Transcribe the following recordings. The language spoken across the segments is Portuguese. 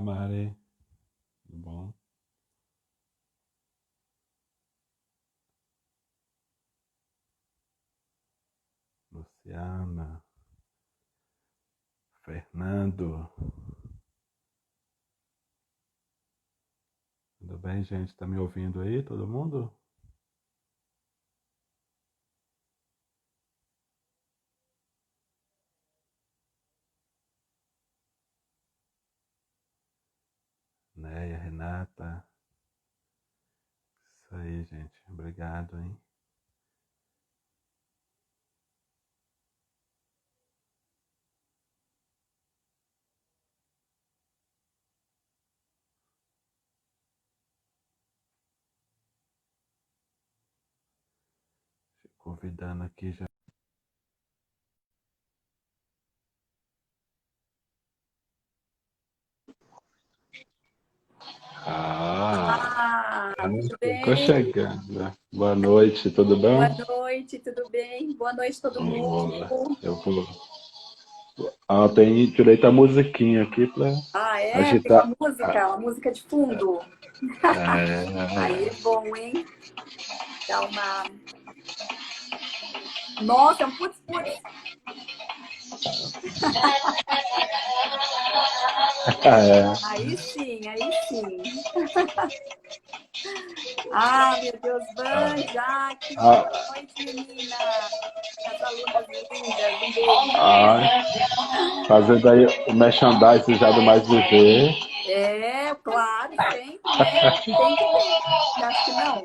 Olá, Mari. Tudo bom? Luciana, Fernando. Tudo bem, gente? Tá me ouvindo aí, todo mundo? Neia, Renata. Isso aí, gente. Obrigado, hein? Convidando aqui já. Ah, Tudo tô bem? chegando. Boa noite, tudo Boa bom? noite, tudo bem? Boa noite, todo Boa. mundo. Eu vou. Tem direito a musiquinha aqui pra Ah, é? Tem agitar. uma música de fundo. Aí é É, bom, hein? Dá uma. Nossa, é um putz-putz. é. Aí sim, aí sim. Ah, meu Deus, Van, Jaque, Ah, boa noite, menina. As alunas lindas, um beijo. ah, fazendo aí o merchandising já do Mais Viver. É, claro, sempre, né? Tem que ter. Você acha que não?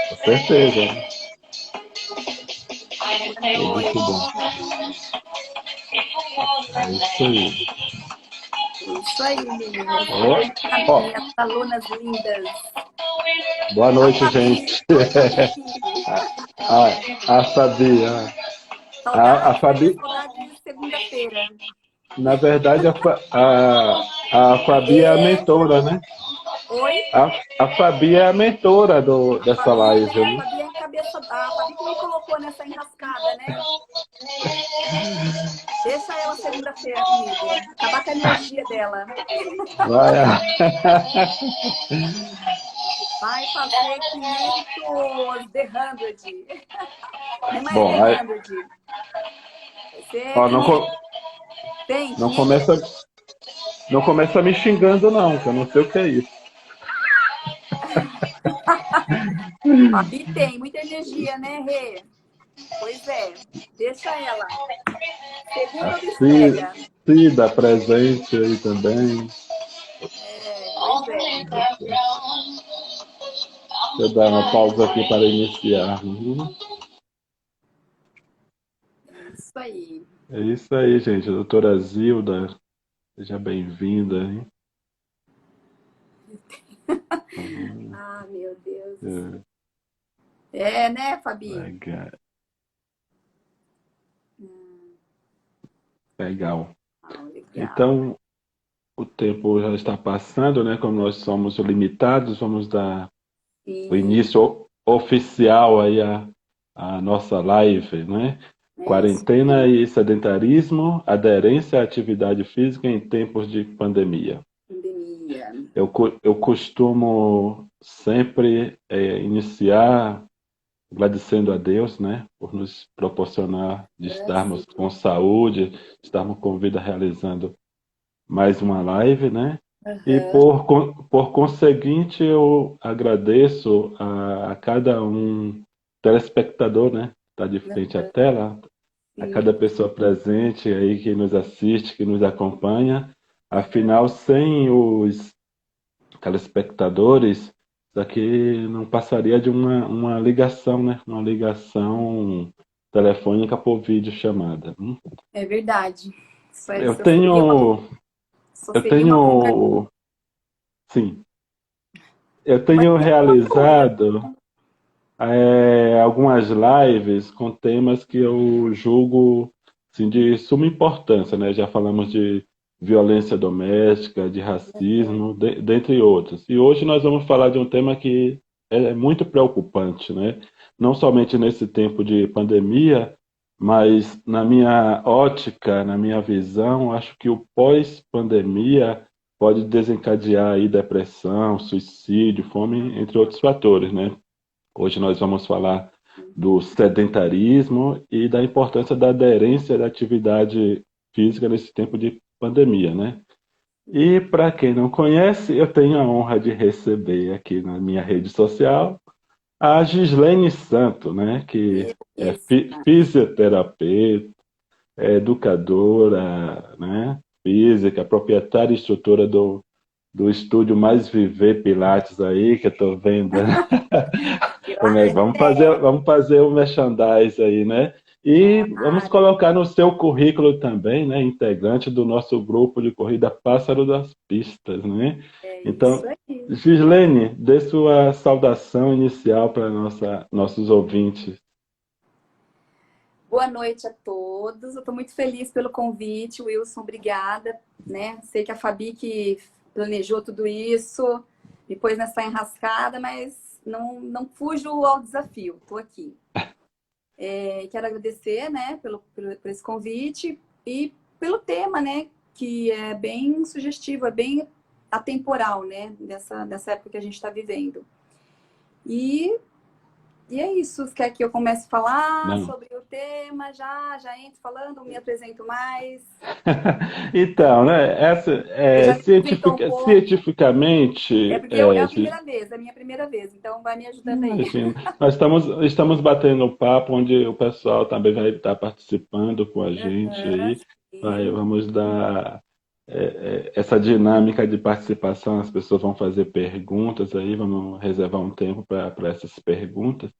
Com certeza. Boa É muito bom. noite. É isso aí. É isso aí, meninas. Ó, Minhas ó, alunas lindas. boa A noite, Fabi. gente. Oi, Fabi. A Fabi, a Saudade, né? Fabi, Saudade de segunda-feira. na verdade, a Fabi é a É. mentora, né? Oi? A Fabi é a mentora A dessa Fabi, live, né? A né? Fabi é cabeça. A Fabi que me colocou nessa enrascada, né? Deixa ela segunda-feira comigo. Acabar com a energia dela. Vai, Vai fazer 500 The 100. Nem mais bom, The aí, 100. Vai ser ó, 500. Tem não 500. começa, não começa me xingando, não, que eu não sei o que é isso. Fabi tem muita energia, né, Rê? Pois é. Deixa ela. A Segunda o bicho pega. Cida presente aí também. É, pois é. Deixa eu dar uma pausa aqui para iniciar. Uhum. Isso aí. É isso aí, gente. Doutora Zilda, seja bem-vinda, hein? Uhum. Ah, meu Deus do céu. É, É, né, Fabi? legal. Legal. Ah, legal. Então, o tempo já está passando, né? Como nós somos limitados, vamos dar o Sim, início oficial aí à nossa live, né? é isso Quarentena aí. e sedentarismo, aderência à atividade física em tempos de pandemia. Pandemia. Eu costumo sempre iniciar agradecendo a Deus, né, por nos proporcionar de Sim. estarmos com saúde, estarmos com vida realizando mais uma live, né? E Aham. por conseguinte, eu agradeço a cada um telespectador, né? Está de frente à tela, a cada Sim. pessoa presente aí que nos assiste, que nos acompanha. Afinal, sem os telespectadores, isso aqui não passaria de uma ligação, né? Uma ligação telefônica por videochamada. É verdade. Eu Isso seria uma, tenho, isso eu seria uma pouca. tenho, sim, eu Pode tenho concluir. realizado algumas lives com temas que eu julgo assim, de suma importância, né? Já falamos de violência doméstica, de racismo, dentre outros. E hoje nós vamos falar de um tema que é muito preocupante, né? Não somente nesse tempo de pandemia, mas na minha ótica, na minha visão, acho que o pós-pandemia pode desencadear aí depressão, suicídio, fome, entre outros fatores, né? Hoje nós vamos falar do sedentarismo e da importância da aderência da atividade física nesse tempo de pandemia, né? E para quem não conhece, eu tenho a honra de receber aqui na minha rede social a Gislene Santo, né? Que Eu é mesma. fisioterapeuta, é educadora, né? Física, proprietária e instrutora do estúdio Mais Viver Pilates aí, que eu estou vendo. Vamos fazer o merchandise aí, né? E vamos Claro, colocar no seu currículo também, né? Integrante do nosso grupo de corrida Pássaro das Pistas, né? é isso Então, aí. Gislene, dê sua saudação inicial para nossos ouvintes. Boa noite a todos. Eu estou muito feliz pelo convite, Wilson. Obrigada, né? Sei que a Fabi que planejou tudo isso, me pôs nessa enrascada, mas não fujo ao desafio. Estou aqui. Quero agradecer, né, por esse convite e pelo tema, né, que é bem sugestivo, é bem atemporal, né, dessa época que a gente está vivendo. E é isso. Você quer que eu comece a falar Não. sobre o tema? Já entro falando, me apresento mais. Então, né? Você já me apresentou um pouco. É cientificamente, porque é a primeira vez, é a minha primeira vez, então vai me ajudando aí. imagina, nós estamos batendo um papo onde o pessoal também vai estar participando com a gente Aham, aí. sim. Vamos dar essa dinâmica de participação, as pessoas vão fazer perguntas aí, vamos reservar um tempo para essas perguntas.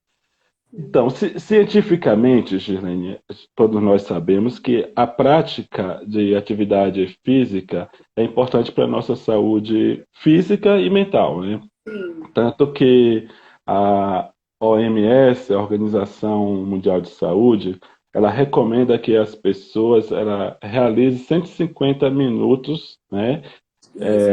Então, cientificamente, Girlene, todos nós sabemos que a prática de atividade física é importante para a nossa saúde física e mental, né? Sim. Tanto que a OMS, a Organização Mundial de Saúde, ela recomenda que as pessoas realizem 150 minutos, né, Isso,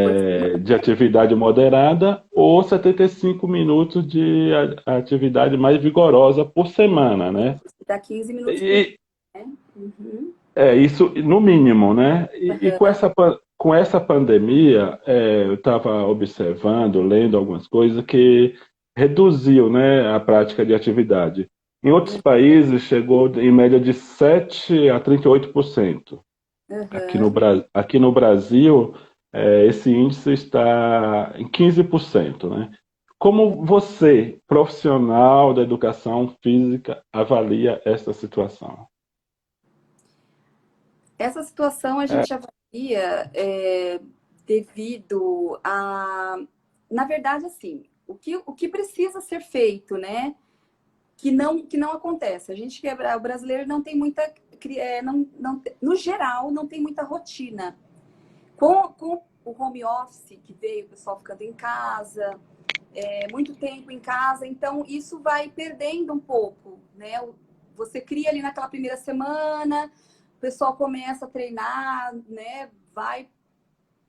por de atividade moderada ou 75 minutos de atividade mais vigorosa por semana, né? dá 15 minutos por dia, E né? Uhum. isso no mínimo, né? E Aham. com essa pandemia, eu estava observando, lendo algumas coisas que reduziu, né, a prática de atividade. Em outros países chegou em média de 7 a 38%. Aham. Aqui no Brasil, esse índice está em 15%, né? Como você, profissional da educação física, avalia essa situação? Essa situação a É, gente avalia devido a, na verdade, assim, o que precisa ser feito, né? Que não acontece. A gente que o brasileiro não tem muita, no geral, não tem muita rotina. Com o home office que veio, o pessoal ficando em casa, muito tempo em casa, então isso vai perdendo um pouco, né? Você cria ali naquela primeira semana, o pessoal começa a treinar, né?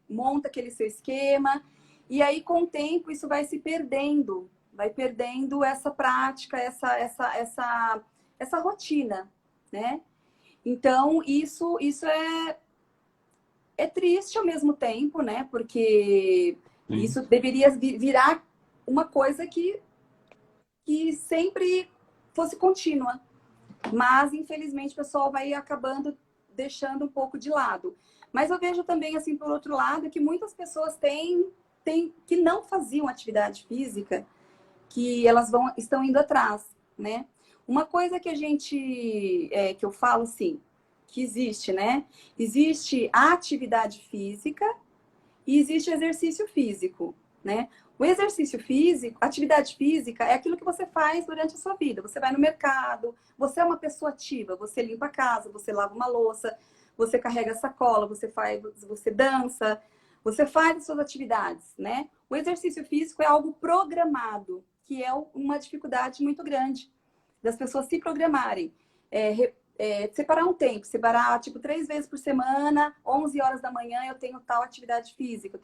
Monta aquele seu esquema, e aí com o tempo isso vai perdendo essa prática, essa rotina, né? Então isso é triste ao mesmo tempo, né? Porque sim. isso deveria virar uma coisa que sempre fosse contínua. Mas, infelizmente, o pessoal vai acabando deixando um pouco de lado. Mas eu vejo também, assim, por outro lado, que muitas pessoas têm que não faziam atividade física, que elas estão indo atrás, né? Uma coisa que que eu falo, assim, que existe, né? Existe a atividade física e existe exercício físico, né? O exercício físico, atividade física é aquilo que você faz durante a sua vida. Você vai no mercado, você é uma pessoa ativa, você limpa a casa, você lava uma louça, você carrega a sacola, você dança, você faz as suas atividades, né? O exercício físico é algo programado, que é uma dificuldade muito grande das pessoas se programarem. Separar um tempo, separar tipo 3 vezes por semana, 11 horas da manhã eu tenho tal atividade física,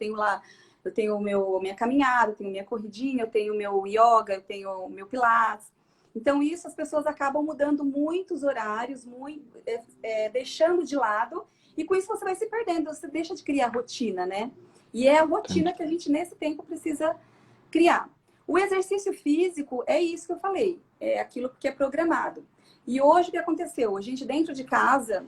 eu tenho minha caminhada, eu tenho minha corridinha, eu tenho meu yoga, eu tenho o meu pilates. Então isso as pessoas acabam mudando muitos horários, deixando de lado E com isso você vai se perdendo, você deixa de criar rotina, né? E é a rotina que a gente, nesse tempo, precisa criar. O exercício físico é isso que eu falei, é aquilo que é programado. E hoje o que aconteceu? A gente dentro de casa,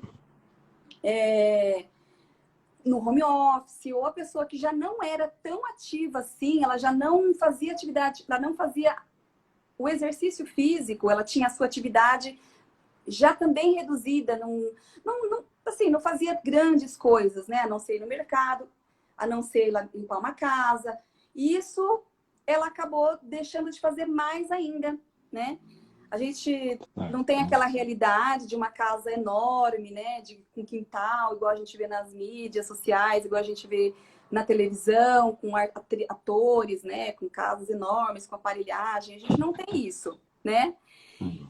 no home office, ou a pessoa que já não era tão ativa assim, ela já não fazia atividade, ela não fazia o exercício físico, ela tinha a sua atividade já também reduzida, assim, não fazia grandes coisas, né? A não ser ir no mercado, a não ser limpar uma casa. E isso ela acabou deixando de fazer mais ainda, né? A gente não tem aquela realidade de uma casa enorme, né? Com quintal, igual a gente vê nas mídias sociais, igual a gente vê na televisão, com atores, né? Com casas enormes, com aparelhagem. A gente não tem isso, né?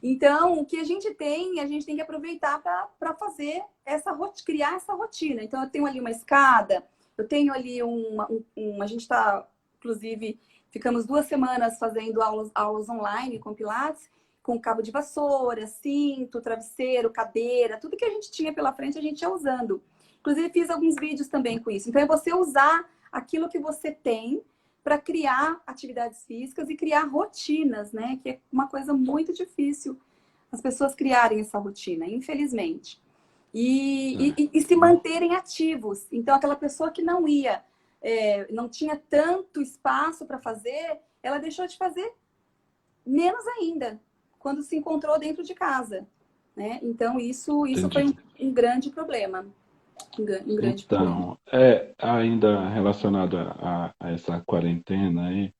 Então, o que a gente tem que aproveitar para fazer criar essa rotina. Então, eu tenho ali uma escada, eu tenho ali a gente está, inclusive, ficamos 2 semanas fazendo aulas online com Pilates, com cabo de vassoura, cinto, travesseiro, cadeira, tudo que a gente tinha pela frente a gente ia usando. Inclusive, fiz alguns vídeos também com isso. Então, é você usar aquilo que você tem para criar atividades físicas e criar rotinas, né? Que é uma coisa muito difícil as pessoas criarem essa rotina, infelizmente. E se manterem ativos. Então, aquela pessoa que não ia, não tinha tanto espaço para fazer, ela deixou de fazer menos ainda, quando se encontrou dentro de casa, né? Então, isso foi um grande problema. Um grande problema. Então, ainda relacionado a essa quarentena aí,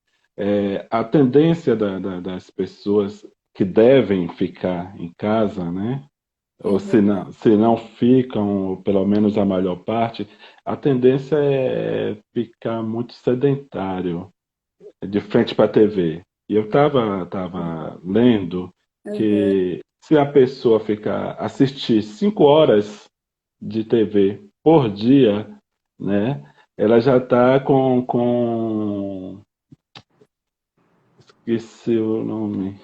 a tendência das pessoas que devem ficar em casa, né? Ou se não ficam, ou pelo menos a maior parte, a tendência é ficar muito sedentário, de frente para a TV. E eu tava lendo que se a pessoa assistir 5 horas de TV por dia, né? Ela já está esqueci o nome,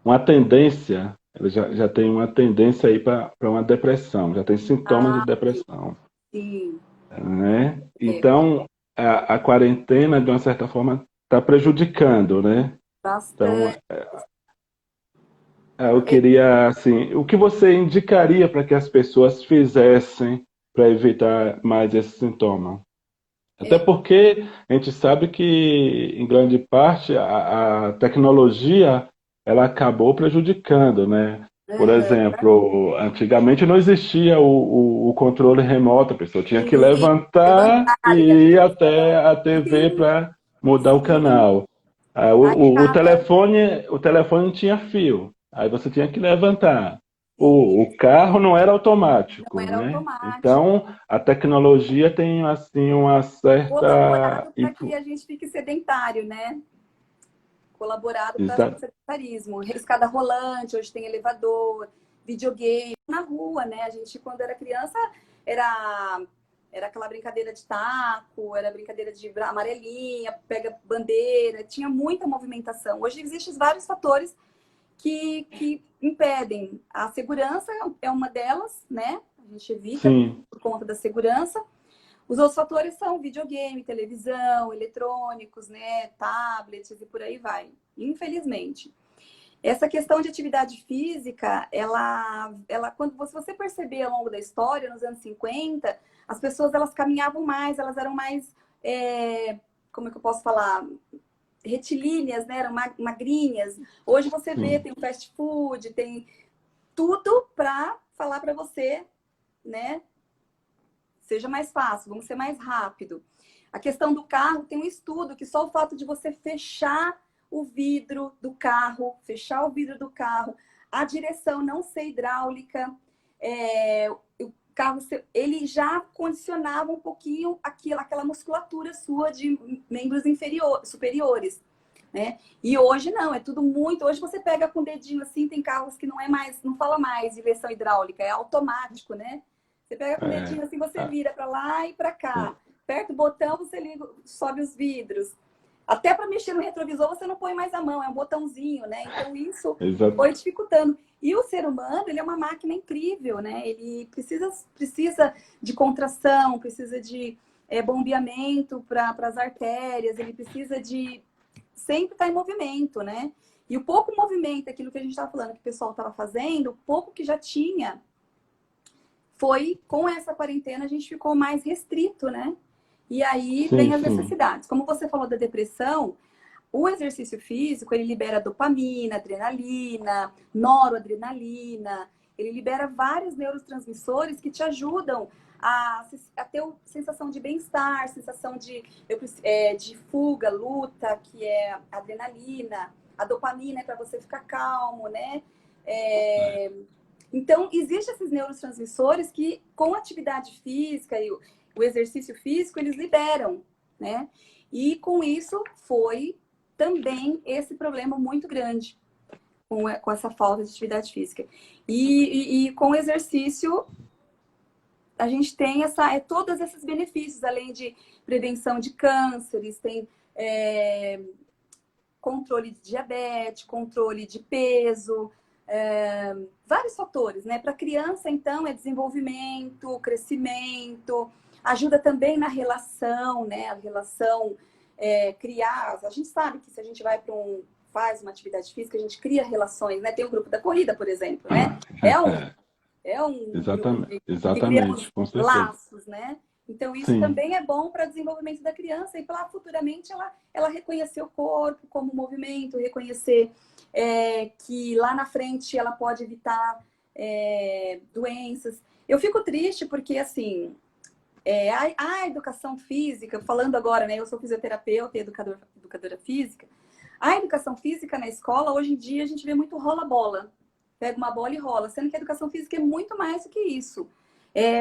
uma tendência, ela já tem uma tendência aí para uma depressão, já tem sintomas de Ah, depressão, sim. né? Então, a quarentena, de uma certa forma, está prejudicando, né? Então, Bastante. eu queria, assim, o que você indicaria para que as pessoas fizessem para evitar mais esse sintoma? Até porque a gente sabe que, em grande parte, a tecnologia ela acabou prejudicando, né? Por exemplo, antigamente não existia o controle remoto, a pessoa tinha que Sim, levantar levantar, e ligar a ir até televisão. a TV Sim, para mudar o sim. canal. Ah, Acaba, o telefone não tinha fio, aí você tinha que levantar. sim, O carro não era não automático, era né? automático. Então, a tecnologia tem, assim, uma certa... Colaborado para que a gente fique sedentário, né? Colaborado para o Exa- sedentarismo. Escada rolante, hoje tem elevador, videogame. Na rua, né? A gente, quando era criança, era, era aquela brincadeira de taco, era brincadeira de amarelinha, pega bandeira, tinha muita movimentação. Hoje existem vários fatores que impedem. A segurança é uma delas, né? A gente evita Sim, por conta da segurança. Os outros fatores são videogame, televisão, eletrônicos, né? Tablets e por aí vai. Infelizmente. Essa questão de atividade física, quando você perceber ao longo da história, nos anos 50, as pessoas elas caminhavam mais, elas eram mais, como é que eu posso falar? Retilíneas, né? Eram magrinhas. Hoje você vê, sim. tem o fast food, tem tudo para falar para você, né? Seja mais fácil, vamos ser mais rápido. A questão do carro, tem um estudo que só o fato de você fechar o vidro do carro, a direção não ser hidráulica, o carro, ele já condicionava um pouquinho aquela musculatura sua de membros superiores. Né? E hoje não, é tudo muito. Hoje você pega com o dedinho assim, tem carros que não fala mais direção hidráulica, é automático, né? Você pega com o dedinho assim, você Ah, vira para lá e para cá. Aperta o botão, você liga, sobe os vidros. Até para mexer no retrovisor você não põe mais a mão, é um botãozinho, né? Então isso Exato. foi dificultando. E o ser humano, ele é uma máquina incrível, né? Ele precisa de contração, precisa de bombeamento para as artérias, ele precisa de sempre estar em movimento, né? E o pouco movimento, aquilo que a gente estava falando, que o pessoal estava fazendo, o pouco que já tinha, foi com essa quarentena a gente ficou mais restrito, né? E aí Sim, vem as sim. necessidades. Como você falou da depressão, o exercício físico, ele libera dopamina, adrenalina, noradrenalina, ele libera vários neurotransmissores que te ajudam a ter sensação de bem-estar, sensação de fuga, luta, que é a adrenalina, a dopamina é para você ficar calmo, né? Então, existem esses neurotransmissores que, com a atividade física e o exercício físico, eles liberam, né? E com isso foi também esse problema muito grande com essa falta de atividade física. E com o exercício, a gente tem todos esses benefícios, além de prevenção de cânceres, tem controle de diabetes, controle de peso, vários fatores, né? Para criança, então, é desenvolvimento, crescimento, ajuda também na relação, né? A relação, criar. A gente sabe que se a gente vai faz uma atividade física, a gente cria relações, né? Tem o grupo da corrida, por exemplo, né? É um grupo Exatamente, que criamos exatamente, com certeza. laços, né? Então, isso Sim, também é bom para o desenvolvimento da criança e para futuramente ela reconhecer o corpo como movimento, reconhecer que lá na frente ela pode evitar doenças. Eu fico triste porque, assim, a educação física, falando agora, né? Eu sou fisioterapeuta e educadora física. A educação física na escola, hoje em dia, a gente vê muito rola-bola. Pega uma bola e rola, sendo que a educação física é muito mais do que isso.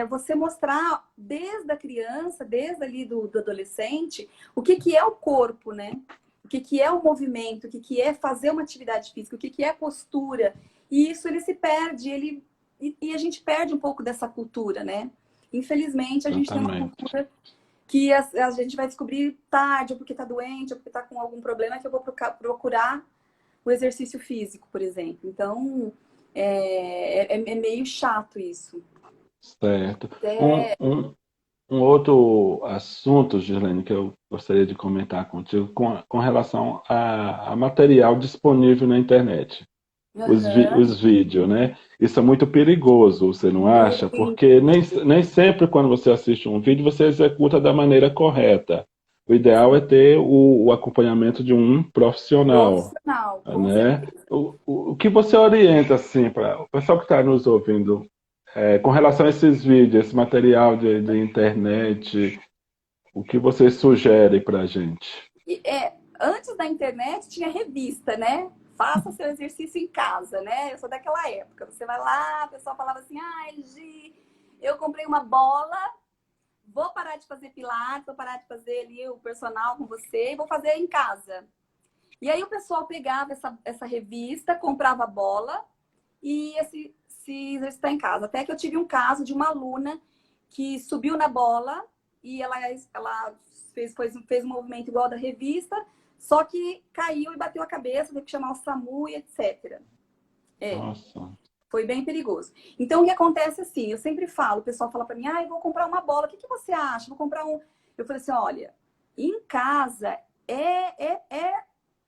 Você mostrar desde a criança, desde ali do adolescente, o que é o corpo, né? O que é o movimento, o que é fazer uma atividade física, o que é postura. E isso ele se perde, e a gente perde um pouco dessa cultura, né? Infelizmente, a gente tem uma exatamente. cultura que a gente vai descobrir tarde, ou porque está doente, ou porque está com algum problema, que eu vou procurar o exercício físico, por exemplo. Então, é meio chato isso. Certo. Um, É, um, um outro assunto, Gislaine, que eu gostaria de comentar contigo, com relação a material disponível na internet. aham, Os vídeos, né? Isso é muito perigoso, você não acha? Porque muito nem sempre quando você assiste um vídeo você executa da maneira correta. O ideal é ter o acompanhamento de um profissional, profissional, com né? certeza. O que você orienta, assim, para o pessoal que está nos ouvindo, com relação a esses vídeos, esse material de internet, o que você sugere para a gente? Antes da internet tinha revista, né? Faça seu exercício em casa, né? Eu sou daquela época. Você vai lá, o pessoal falava assim: ai, Gi, eu comprei uma bola, vou parar de fazer pilates, vou parar de fazer ali o personal com você e vou fazer em casa. E aí o pessoal pegava essa revista, comprava a bola e se exercitar em casa. Até que eu tive um caso de uma aluna que subiu na bola e ela fez um movimento igual ao da revista, só que caiu e bateu a cabeça, teve que chamar o SAMU e etc. Nossa, Foi bem perigoso. Então, o que acontece assim, eu sempre falo, o pessoal fala para mim, eu vou comprar uma bola, o que você acha? Vou comprar um... Eu falei assim, olha, em casa é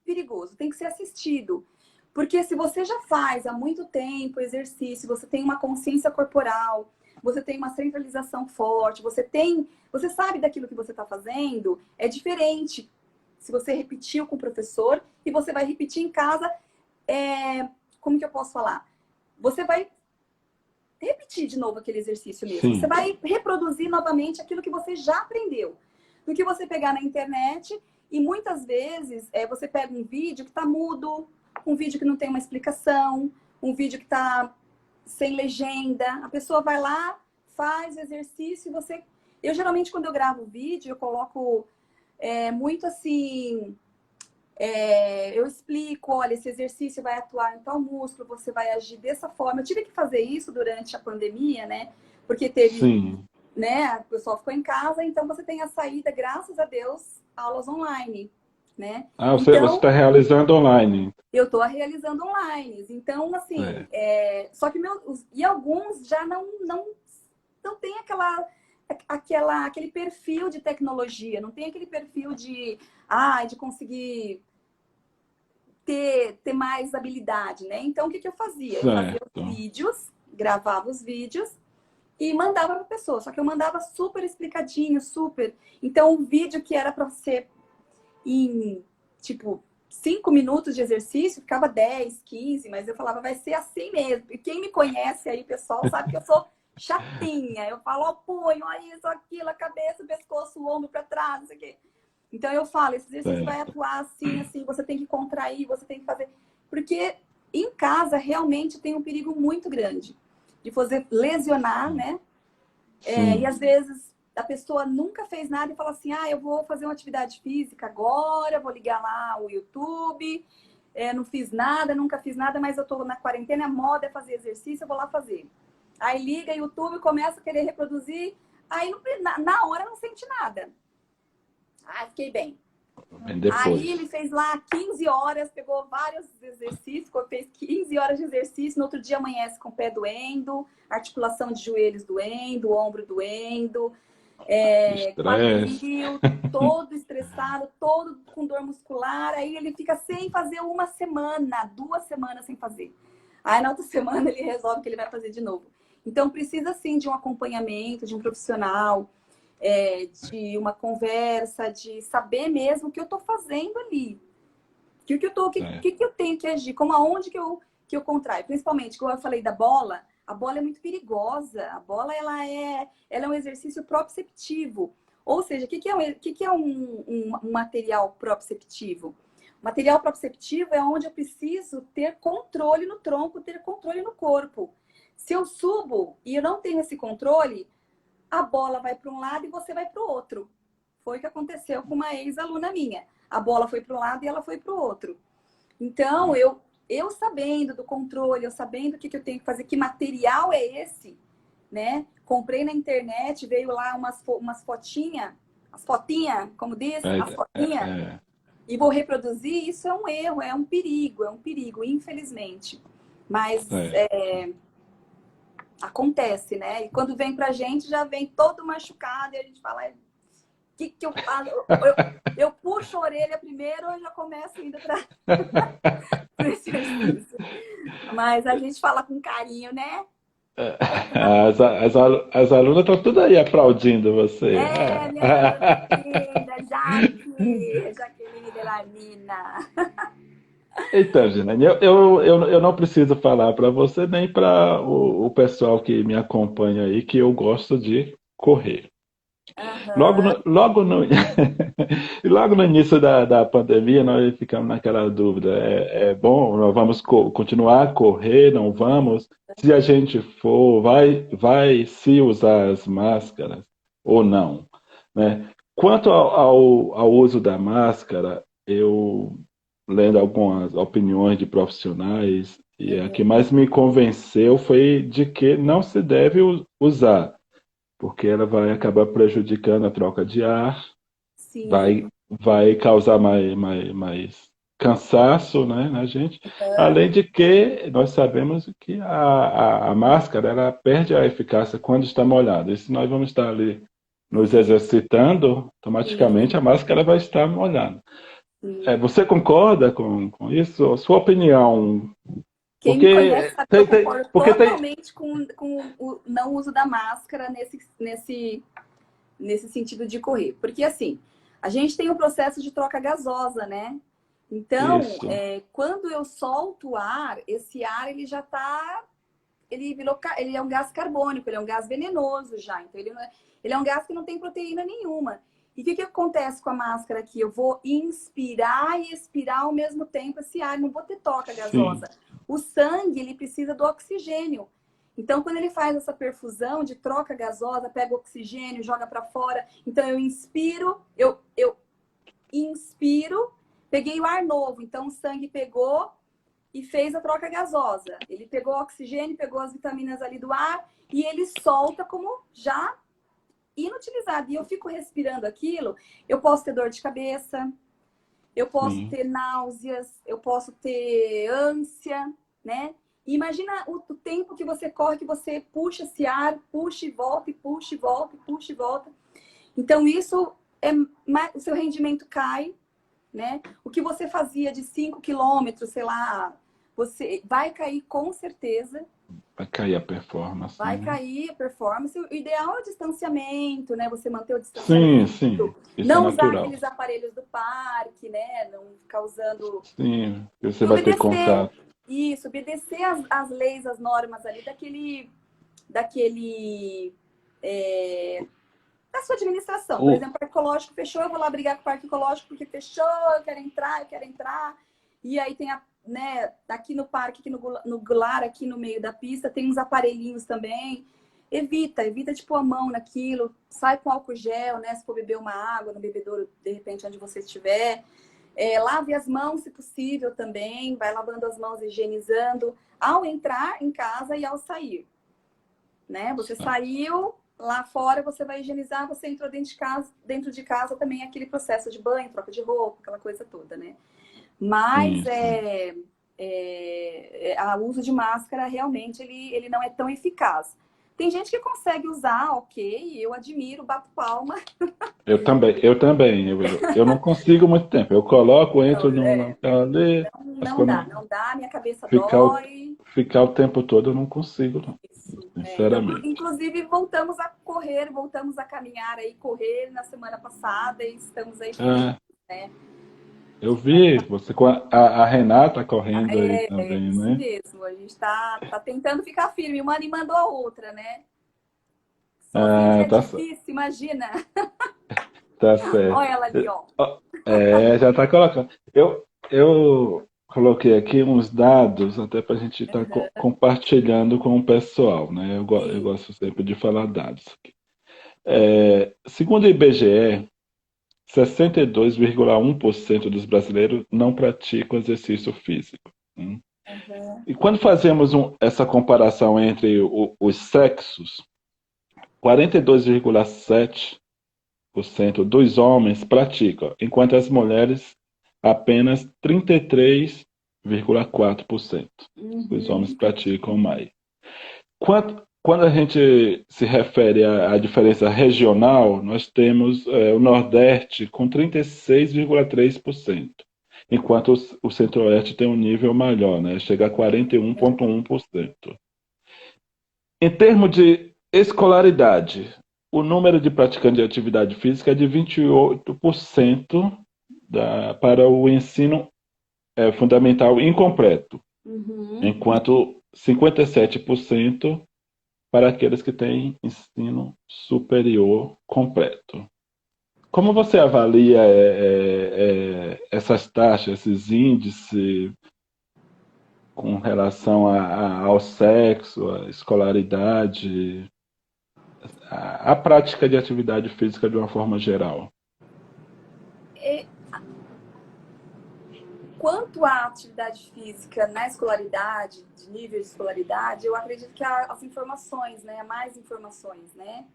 perigoso, tem que ser assistido. Porque se você já faz há muito tempo exercício, você tem uma consciência corporal, você tem uma centralização forte, você sabe daquilo que você está fazendo, é diferente. Se você repetiu com o professor e você vai repetir em casa, como que eu posso falar? Você vai repetir de novo aquele exercício mesmo. Você sim, vai reproduzir novamente aquilo que você já aprendeu. Do que você pegar na internet e muitas vezes você pega um vídeo que está mudo, um vídeo que não tem uma explicação, um vídeo que está sem legenda. A pessoa vai lá, faz o exercício e você... Eu geralmente quando eu gravo vídeo eu coloco muito assim... eu explico, olha, esse exercício vai atuar em tal músculo, você vai agir dessa forma. Eu tive que fazer isso durante a pandemia, né? Porque teve, sim, né? O pessoal ficou em casa, então você tem a saída, graças a Deus, aulas online. né? Ah, você Então, está realizando online. eu estou realizando online. Então, assim, É, só que e alguns já não tem aquele perfil de tecnologia, não tem aquele perfil de conseguir ter mais habilidade, né? Então, o que eu fazia? Eu fazia os certo. vídeos, gravava os vídeos e mandava para a pessoa. Só que eu mandava super explicadinho, super. Então, o vídeo que era para ser em, tipo, 5 minutos de exercício, ficava 10, 15, mas eu falava, vai ser assim mesmo. E quem me conhece aí, pessoal, sabe que eu sou chatinha. Eu falo, ó, punho, ó, isso, aquilo, a cabeça, o pescoço, o ombro para trás, isso aqui. Então eu falo, esse exercício vai Certo. atuar assim, assim, você tem que contrair, você tem que fazer. Porque em casa realmente tem um perigo muito grande de você lesionar, né? E Sim. às vezes a pessoa nunca fez nada e fala assim, eu vou fazer uma atividade física agora, vou ligar lá o YouTube, não fiz nada, nunca fiz nada, mas eu tô na quarentena, a moda é fazer exercício, eu vou lá fazer. Aí liga YouTube, começa a querer reproduzir, aí na hora não sente nada. Fiquei bem. Bem Aí depois. ele fez lá 15 horas, pegou vários exercícios, fez 15 horas de exercício, no outro dia amanhece com o pé doendo, articulação de joelhos doendo, ombro doendo, Estresse. quadril, todo estressado, todo com dor muscular. Aí ele fica sem fazer uma semana, 2 semanas sem fazer. Aí na outra semana ele resolve que ele vai fazer de novo. Então precisa sim de um acompanhamento, de um profissional, de uma conversa, de saber mesmo o que eu estou fazendo ali. Que eu tenho que agir, como aonde que eu contraio. Principalmente, como eu falei da bola, a bola é muito perigosa. A bola ela é um exercício proprioceptivo. Ou seja, o que é um material proprioceptivo? O material proprioceptivo é onde eu preciso ter controle no tronco, ter controle no corpo. Se eu subo e eu não tenho esse controle, a bola vai para um lado e você vai para o outro. Foi o que aconteceu com uma ex-aluna minha. A bola foi para um lado e ela foi para o outro. Então, eu sabendo do controle, eu sabendo o que eu tenho que fazer, que material é esse, né? Comprei na internet, veio lá umas fotinhas, as fotinhas, como diz, as fotinhas, É. e vou reproduzir, isso é um erro, é um perigo, infelizmente. Mas É. acontece, né? E quando vem pra gente, já vem todo machucado e a gente fala, o que eu faço? Eu puxo a orelha primeiro ou já começo indo para o exercício. Mas a gente fala com carinho, né? As alunas estão tudo aí aplaudindo você. Minhas alunas lindas, Jaqueline Delarmina. Então, Janaine, eu não preciso falar para você nem para o pessoal que me acompanha aí que eu gosto de correr. Logo Aham, no, logo no, logo no início da pandemia, nós ficamos naquela dúvida: é bom, nós vamos continuar a correr, não vamos? Se a gente for, vai se usar as máscaras ou não, né? Quanto ao uso da máscara, eu lendo algumas opiniões de profissionais, e a que mais me convenceu foi de que não se deve usar, porque ela vai acabar prejudicando a troca de ar, sim. vai causar mais cansaço, né, na gente. Aham, Além de que nós sabemos que a máscara ela perde a eficácia quando está molhada. E se nós vamos estar ali nos exercitando, automaticamente sim, a máscara vai estar molhada. sim. Você concorda com isso? Sua opinião? Quem me conhece sabe que eu concordo Porque tem. totalmente com o não uso da máscara nesse sentido de correr. Porque, assim, a gente tem um processo de troca gasosa, né? Então, Isso, quando eu solto o ar, esse ar, ele já tá... ele é um gás carbônico, ele é um gás venenoso já. Então, ele é um gás que não tem proteína nenhuma. E o que acontece com a máscara aqui? Eu vou inspirar e expirar ao mesmo tempo esse ar, não vou ter troca sim, gasosa. O sangue, ele precisa do oxigênio. Então, quando ele faz essa perfusão de troca gasosa, pega o oxigênio, joga para fora. Então, eu inspiro, eu inspiro, peguei o ar novo. Então, o sangue pegou e fez a troca gasosa. Ele pegou o oxigênio, pegou as vitaminas ali do ar e ele solta como já inutilizado. E eu fico respirando aquilo, eu posso ter dor de cabeça, eu posso sim, ter náuseas, eu posso ter ânsia, né? E imagina o tempo que você corre, que você puxa esse ar, puxa e volta, e puxa e volta, e puxa e volta. Então, isso o seu rendimento cai, né? O que você fazia de 5 quilômetros, sei lá, você vai cair com certeza. vai cair a performance, Vai né? cair a performance. O ideal é o distanciamento, né? Você manter o Sim, distanciamento, sim, isso é não usar natural. aqueles aparelhos do parque, né? Não ficar usando. Sim, você E vai ter obedecer contato. isso, obedecer as leis, as normas ali daquele da sua administração. Por O, exemplo, o parque ecológico fechou, eu vou lá brigar com o parque ecológico porque fechou, eu quero entrar, eu quero entrar. E aí tem né, aqui no parque, aqui no Goulart, aqui no meio da pista, tem uns aparelhinhos também. Evita de pôr a mão naquilo, sai com álcool gel, né? Se for beber uma água no bebedouro, de repente, onde você estiver. Lave as mãos, se possível, também. Vai lavando as mãos, higienizando, ao entrar em casa e ao sair, né? Você saiu, lá fora você vai higienizar, você entrou dentro de casa também aquele processo de banho, troca de roupa, aquela coisa toda, né? Mas sim, sim. o uso de máscara realmente ele não é tão eficaz. Tem gente que consegue usar, ok, eu admiro, bato palma. Eu também, eu também. Eu não consigo muito tempo. Eu coloco, Não, entro no local ali, mas quando não dá, minha cabeça ficar dói. ficar o tempo todo, eu não consigo, não. Isso. Então, Sinceramente. inclusive, voltamos a correr, voltamos a caminhar aí, correr na semana passada e estamos aí firmes, Ah, né? eu vi você com a Renata correndo aí É também, isso né? mesmo, a gente tá tentando ficar firme, uma animando a outra, né? Sozinho já Ah, é tá, difícil, imagina. tá Olha certo. ela ali, ó. Ó, já tá colocando. Eu coloquei aqui uns dados até para a gente estar compartilhando com o pessoal, né? Eu Sim. gosto sempre de falar dados. Segundo o IBGE, 62,1% dos brasileiros não praticam exercício físico, né? Uhum. E quando fazemos essa comparação entre os sexos, 42,7% dos homens praticam, enquanto as mulheres apenas 33,4% dos homens Uhum. praticam mais. Quando a gente se refere à diferença regional, nós temos o Nordeste com 36,3%, enquanto o Centro-Oeste tem um nível maior, né? Chega a 41,1%. Em termos de escolaridade, o número de praticantes de atividade física é de 28% para o ensino fundamental incompleto, Uhum. enquanto 57% para aqueles que têm ensino superior completo. Como você avalia essas taxas, esses índices com relação ao sexo, à escolaridade, à prática de atividade física de uma forma geral? E quanto à atividade física na escolaridade, de nível de escolaridade, eu acredito que as informações, né? Mais informações, né?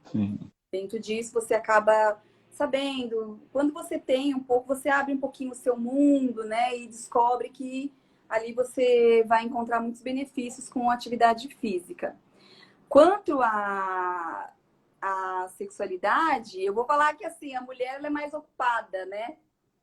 Sim, Dentro disso, você acaba sabendo. Quando você tem um pouco, você abre um pouquinho o seu mundo, né? E descobre que ali você vai encontrar muitos benefícios com a atividade física. Quanto à sexualidade, eu vou falar que assim, a mulher ela é mais ocupada, né?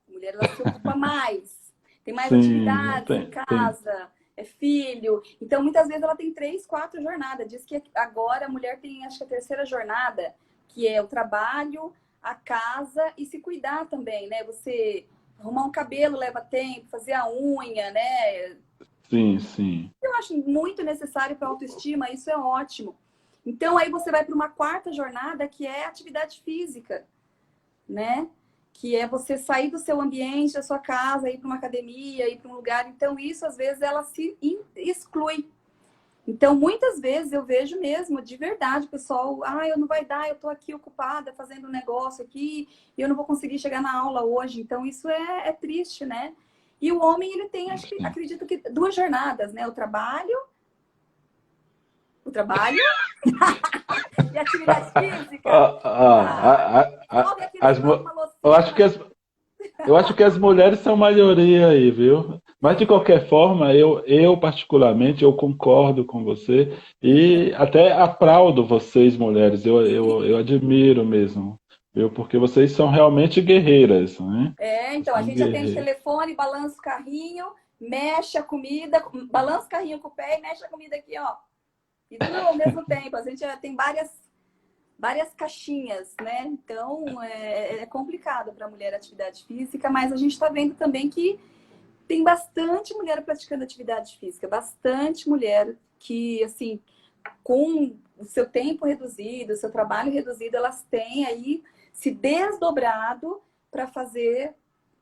A mulher ela se ocupa mais, tem mais sim, atividades em tem, casa, é filho. Então, muitas vezes ela tem 3, 4 jornadas. Diz que agora a mulher tem, acho que a terceira jornada, que é o trabalho, a casa e se cuidar também, né? Você arrumar um cabelo leva tempo, fazer a unha, né? sim, sim. Eu acho muito necessário para a autoestima, isso é ótimo. Então, aí você vai para uma quarta jornada, que é atividade física, né? Que é você sair do seu ambiente, da sua casa, ir para uma academia, ir para um lugar. Então, isso, às vezes, ela se exclui. Então, muitas vezes eu vejo mesmo, de verdade, o pessoal, eu não vai dar, eu estou aqui ocupada fazendo um negócio aqui, e eu não vou conseguir chegar na aula hoje. Então, isso é triste, né? E o homem, ele tem, acho que, Sim. acredito que 2 jornadas, né? O trabalho e atividade física. Ah, ah, Ah, ah, ah, sobe aqui, as lava mu- uma eu acho que loucinha. Eu acho que as mulheres são maioria aí, viu? Mas de qualquer forma, eu particularmente, eu concordo com você e até aplaudo vocês, mulheres. Eu Sim. admiro mesmo, viu? Porque vocês são realmente guerreiras, né? Então, a São gente atende guerreiras. telefone, balança o carrinho, mexe a comida, balança o carrinho com o pé e mexe a comida aqui, ó. E tudo ao mesmo tempo. A gente tem várias caixinhas, né? Então, é complicado para a mulher atividade física, mas a gente está vendo também que tem bastante mulher praticando atividade física, bastante mulher que, assim, com o seu tempo reduzido, o seu trabalho reduzido, elas têm aí se desdobrado para fazer,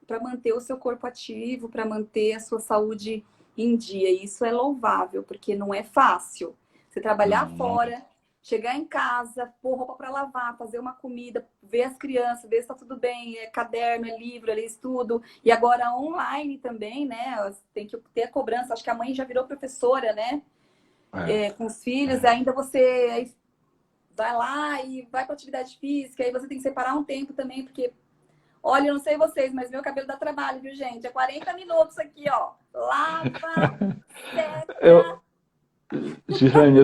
para manter o seu corpo ativo, para manter a sua saúde em dia. E isso é louvável, porque não é fácil. Você trabalhar Não, não. fora, chegar em casa, pôr roupa para lavar, fazer uma comida, ver as crianças, ver se está tudo bem, é caderno, é livro, é estudo. E agora online também, né? Tem que ter a cobrança. Acho que a mãe já virou professora, né? É, Com os filhos, é. ainda você vai lá e vai para atividade física, aí você tem que separar um tempo também, porque, olha, eu não sei vocês, mas meu cabelo dá trabalho, viu, gente? É 40 minutos aqui, ó. Lava, Eu, seca. Gislaine,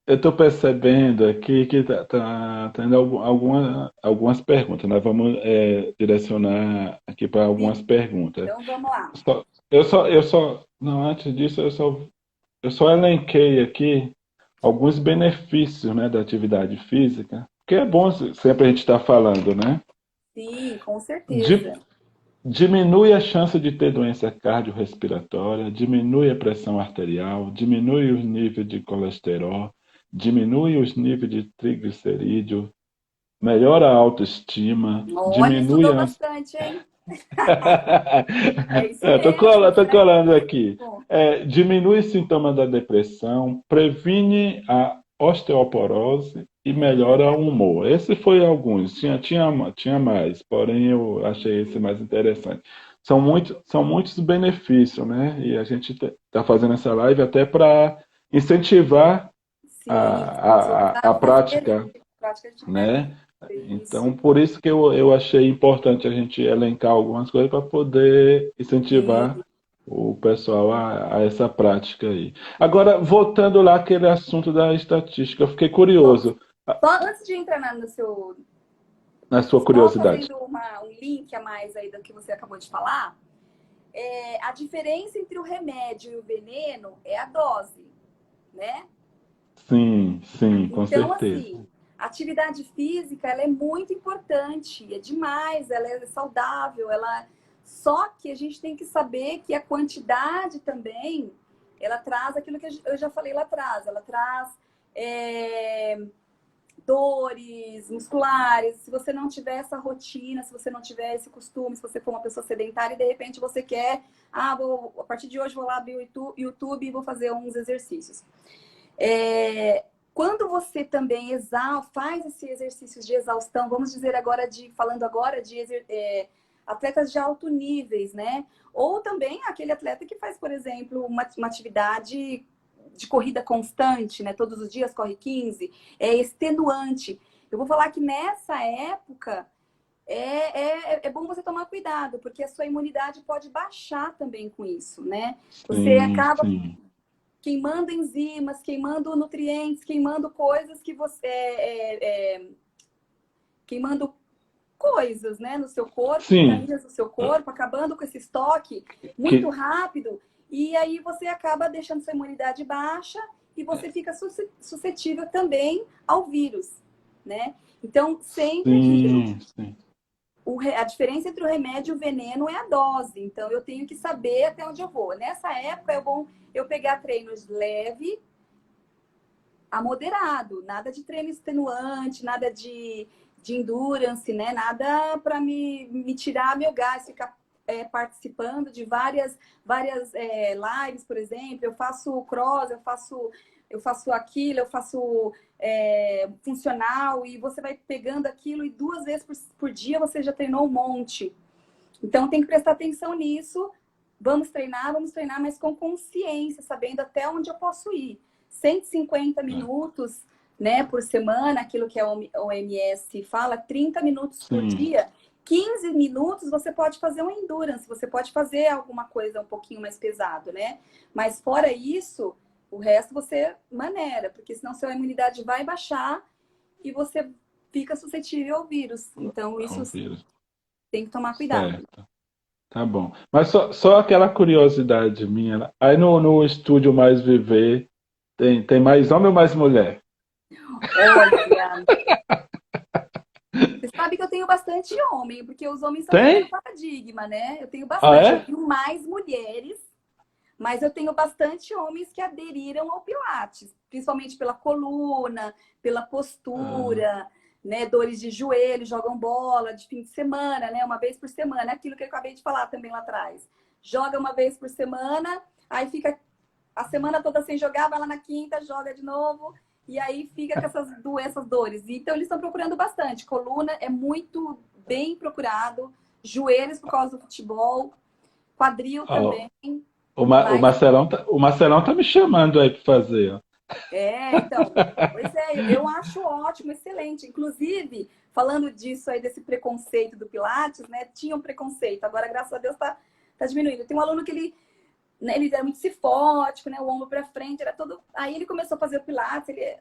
eu tô percebendo aqui que tá tendo algumas perguntas. Nós vamos direcionar aqui para algumas Sim. perguntas. Então vamos lá. Não, antes disso, eu só elenquei aqui alguns benefícios, né, da atividade física, porque é bom sempre a gente estar falando, né? Sim, com Di- certeza. Diminui a chance de ter doença cardiorrespiratória, diminui a pressão arterial, diminui os níveis de colesterol, diminui os níveis de triglicerídeo, melhora a autoestima, Olha, diminui estudou a bastante, hein? É isso Eu mesmo, tô colando aqui. certíssimo. Diminui sintomas da depressão, previne a osteoporose e melhora o humor. Esse foi alguns. Tinha mais, porém eu achei esse mais interessante. São muitos benefícios, né? E a gente está fazendo essa live até para incentivar Sim, as pessoas a a fazer prática, prática de atividade né? física. Então, Isso. por isso que eu achei importante a gente elencar algumas coisas para poder incentivar Sim. o pessoal a essa prática aí. Agora, voltando lá aquele assunto da estatística, eu fiquei Só, curioso, só antes de entrar no seu. na sua Só curiosidade. fazendo um link a mais aí do que você acabou de falar, a diferença entre o remédio e o veneno é a dose, né? Sim, sim, com Então, certeza. assim, a atividade física, ela é muito importante, é demais, ela é saudável, ela... Só que a gente tem que saber que a quantidade também, ela traz aquilo que eu já falei lá atrás, ela traz é, dores musculares, se você não tiver essa rotina, se você não tiver esse costume, se você for uma pessoa sedentária e de repente você quer, a partir de hoje vou lá abrir o YouTube e vou fazer uns exercícios. É, quando você também faz esse exercício de exaustão, vamos dizer agora falando agora de atletas de alto níveis, né? Ou também aquele atleta que faz, por exemplo, uma atividade de corrida constante, né? Todos os dias corre 15, é extenuante. Eu vou falar que nessa época é bom você tomar cuidado, porque a sua imunidade pode baixar também com isso, né? Você Sim, acaba sim, queimando enzimas, queimando nutrientes, queimando coisas que você. Queimando coisas, né, no seu corpo, sim. vitaminas no seu corpo, acabando com esse estoque muito Que, rápido. E aí você acaba deixando sua imunidade baixa e você fica suscetível também ao vírus, né? Então, sempre aquilo. sim, sim. A diferença entre o remédio e o veneno é a dose. Então, eu tenho que saber até onde eu vou. Nessa época, é bom eu pegar treinos leve a moderado, nada de treino extenuante, nada de endurance, né? Nada para me tirar meu gás, ficar participando de várias lives, por exemplo. Eu faço cross, eu faço aquilo, eu faço funcional, e você vai pegando aquilo e 2 vezes por dia você já treinou um monte. Então tem que prestar atenção nisso. Vamos treinar, mas com consciência, sabendo até onde eu posso ir. 150 minutos, né, por semana, aquilo que a OMS fala, 30 minutos por Sim. dia. 15 minutos você pode fazer um endurance, você pode fazer alguma coisa um pouquinho mais pesado, né? Mas fora isso, o resto você maneira, porque senão sua imunidade vai baixar e você fica suscetível ao vírus. Então, ao isso vírus. tem que tomar cuidado. Certo. Tá bom. Mas só aquela curiosidade minha. Aí no Estúdio Mais Viver, tem mais homem ou mais mulher? Olha, você sabe que eu tenho bastante homem, porque os homens estão quebrando Tem? paradigma, né? Eu tenho Ah, bastante. Eu é? tenho mais mulheres, mas eu tenho bastante homens que aderiram ao Pilates, principalmente pela coluna, pela Ah, postura, né? Dores de joelho, jogam bola de fim de semana, né? Uma vez por semana, aquilo que eu acabei de falar também lá atrás. Joga uma vez por semana, aí fica a semana toda sem jogar, vai lá na quinta, joga de novo, e aí fica com essas dores. Então, eles estão procurando bastante. Coluna é muito bem procurado, joelhos por causa do futebol, quadril ó, também, o mas Marcelão tá me chamando aí para fazer, ó. então, pois é, eu acho ótimo, excelente. Inclusive, falando disso aí, desse preconceito do Pilates, né? Tinha um preconceito, agora, graças a Deus, tá diminuindo. Tem um aluno que ele, né, ele era muito cifótico, né? O ombro para frente, era todo. Aí ele começou a fazer o Pilates, ele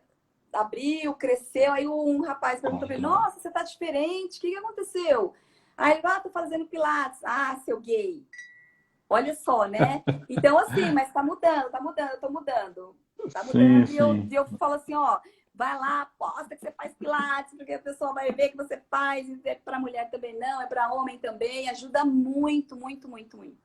abriu, cresceu. Aí um rapaz perguntou pra ele: Olha, Nossa, você tá diferente, o que aconteceu? Aí ele, tô fazendo Pilates. Ah, seu gay. Olha só, né? Então, assim, mas tá mudando, eu tô mudando. Tá sim, mudando sim. e eu falo assim, ó, vai lá, posta que você faz Pilates, porque a pessoa vai ver que você faz, e é para mulher também não, é para homem também, ajuda muito, muito, muito, muito.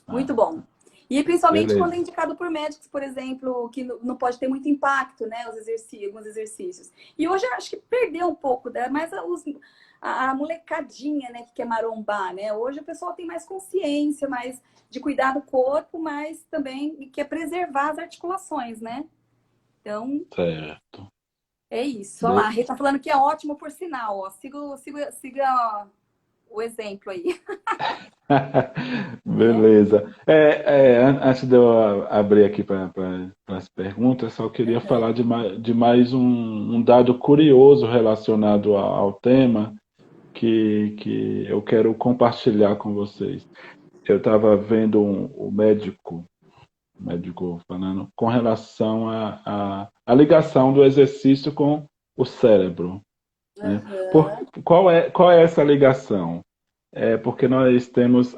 Muito Ah, bom. E principalmente quando é beleza. indicado por médicos, por exemplo, que não pode ter muito impacto, né? Alguns exercícios. E hoje eu acho que perdeu um pouco, né? Mas a molecadinha, né, que quer marombar, né? Hoje o pessoal tem mais consciência, mais de cuidar do corpo, mas também quer preservar as articulações, né? Então, Certo. é isso. Olha lá, a De- Rê tá falando que é ótimo por sinal, ó. Siga o exemplo aí, né? Beleza. Antes de eu abrir aqui para as perguntas, só queria falar de mais um dado curioso relacionado ao tema que eu quero compartilhar com vocês. Eu estava vendo o médico falando com relação à ligação do exercício com o cérebro, né? Aham. Qual é essa ligação? É porque nós temos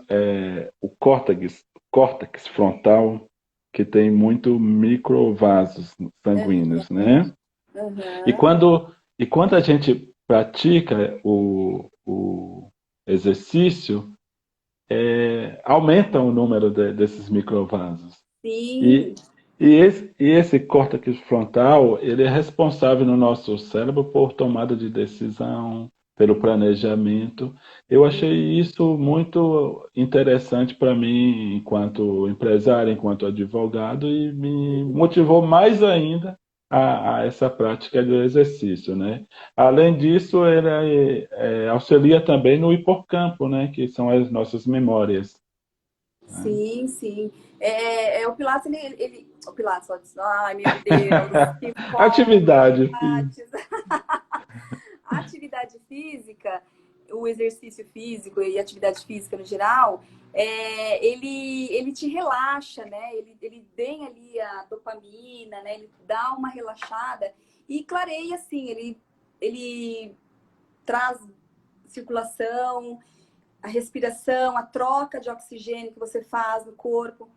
o córtex frontal, que tem muito microvasos sanguíneos, né? E Aham. quando a gente pratica o exercício, aumenta o número desses microvasos. Sim. E, e esse córtex frontal, ele é responsável no nosso cérebro por tomada de decisão, pelo planejamento. Eu achei isso muito interessante para mim, enquanto empresário, enquanto advogado, e me motivou mais ainda a essa prática do exercício, né? Além disso, ele auxilia também no hipocampo, né? Que são as nossas memórias, né? Sim, sim. O Pilates, o Pilates, só diz, ai meu Deus, que foda, Atividade física. Pilates. A atividade física, o exercício físico e atividade física no geral, ele te relaxa, né? Ele tem ali a dopamina, né? Ele dá uma relaxada e clareia, assim, ele traz circulação, a respiração, a troca de oxigênio que você faz no corpo.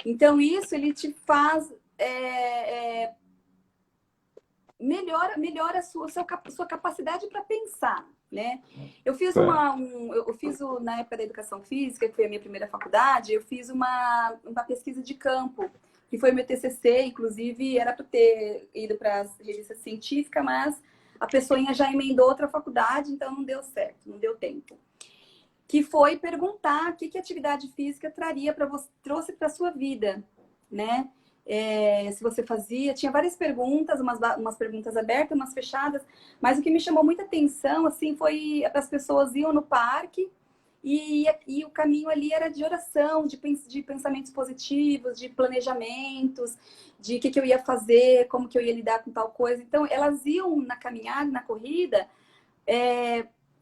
Então, isso ele te faz. Melhora a sua capacidade para pensar, né? Eu fiz Certo. eu fiz na época da educação física, que foi a minha primeira faculdade, eu fiz uma pesquisa de campo, que foi meu TCC, inclusive era para ter ido para as revistas científicas, mas a pessoinha já emendou outra faculdade, então não deu certo, não deu tempo. Que foi perguntar o que a atividade física traria para você, trouxe para sua vida, né? Se você fazia, tinha várias perguntas, umas perguntas abertas, umas fechadas, mas o que me chamou muita atenção, assim, foi as pessoas iam no parque e o caminho ali era de oração, de pensamentos positivos, de planejamentos, de o que eu ia fazer, como que eu ia lidar com tal coisa. Então, elas iam na caminhada, na corrida,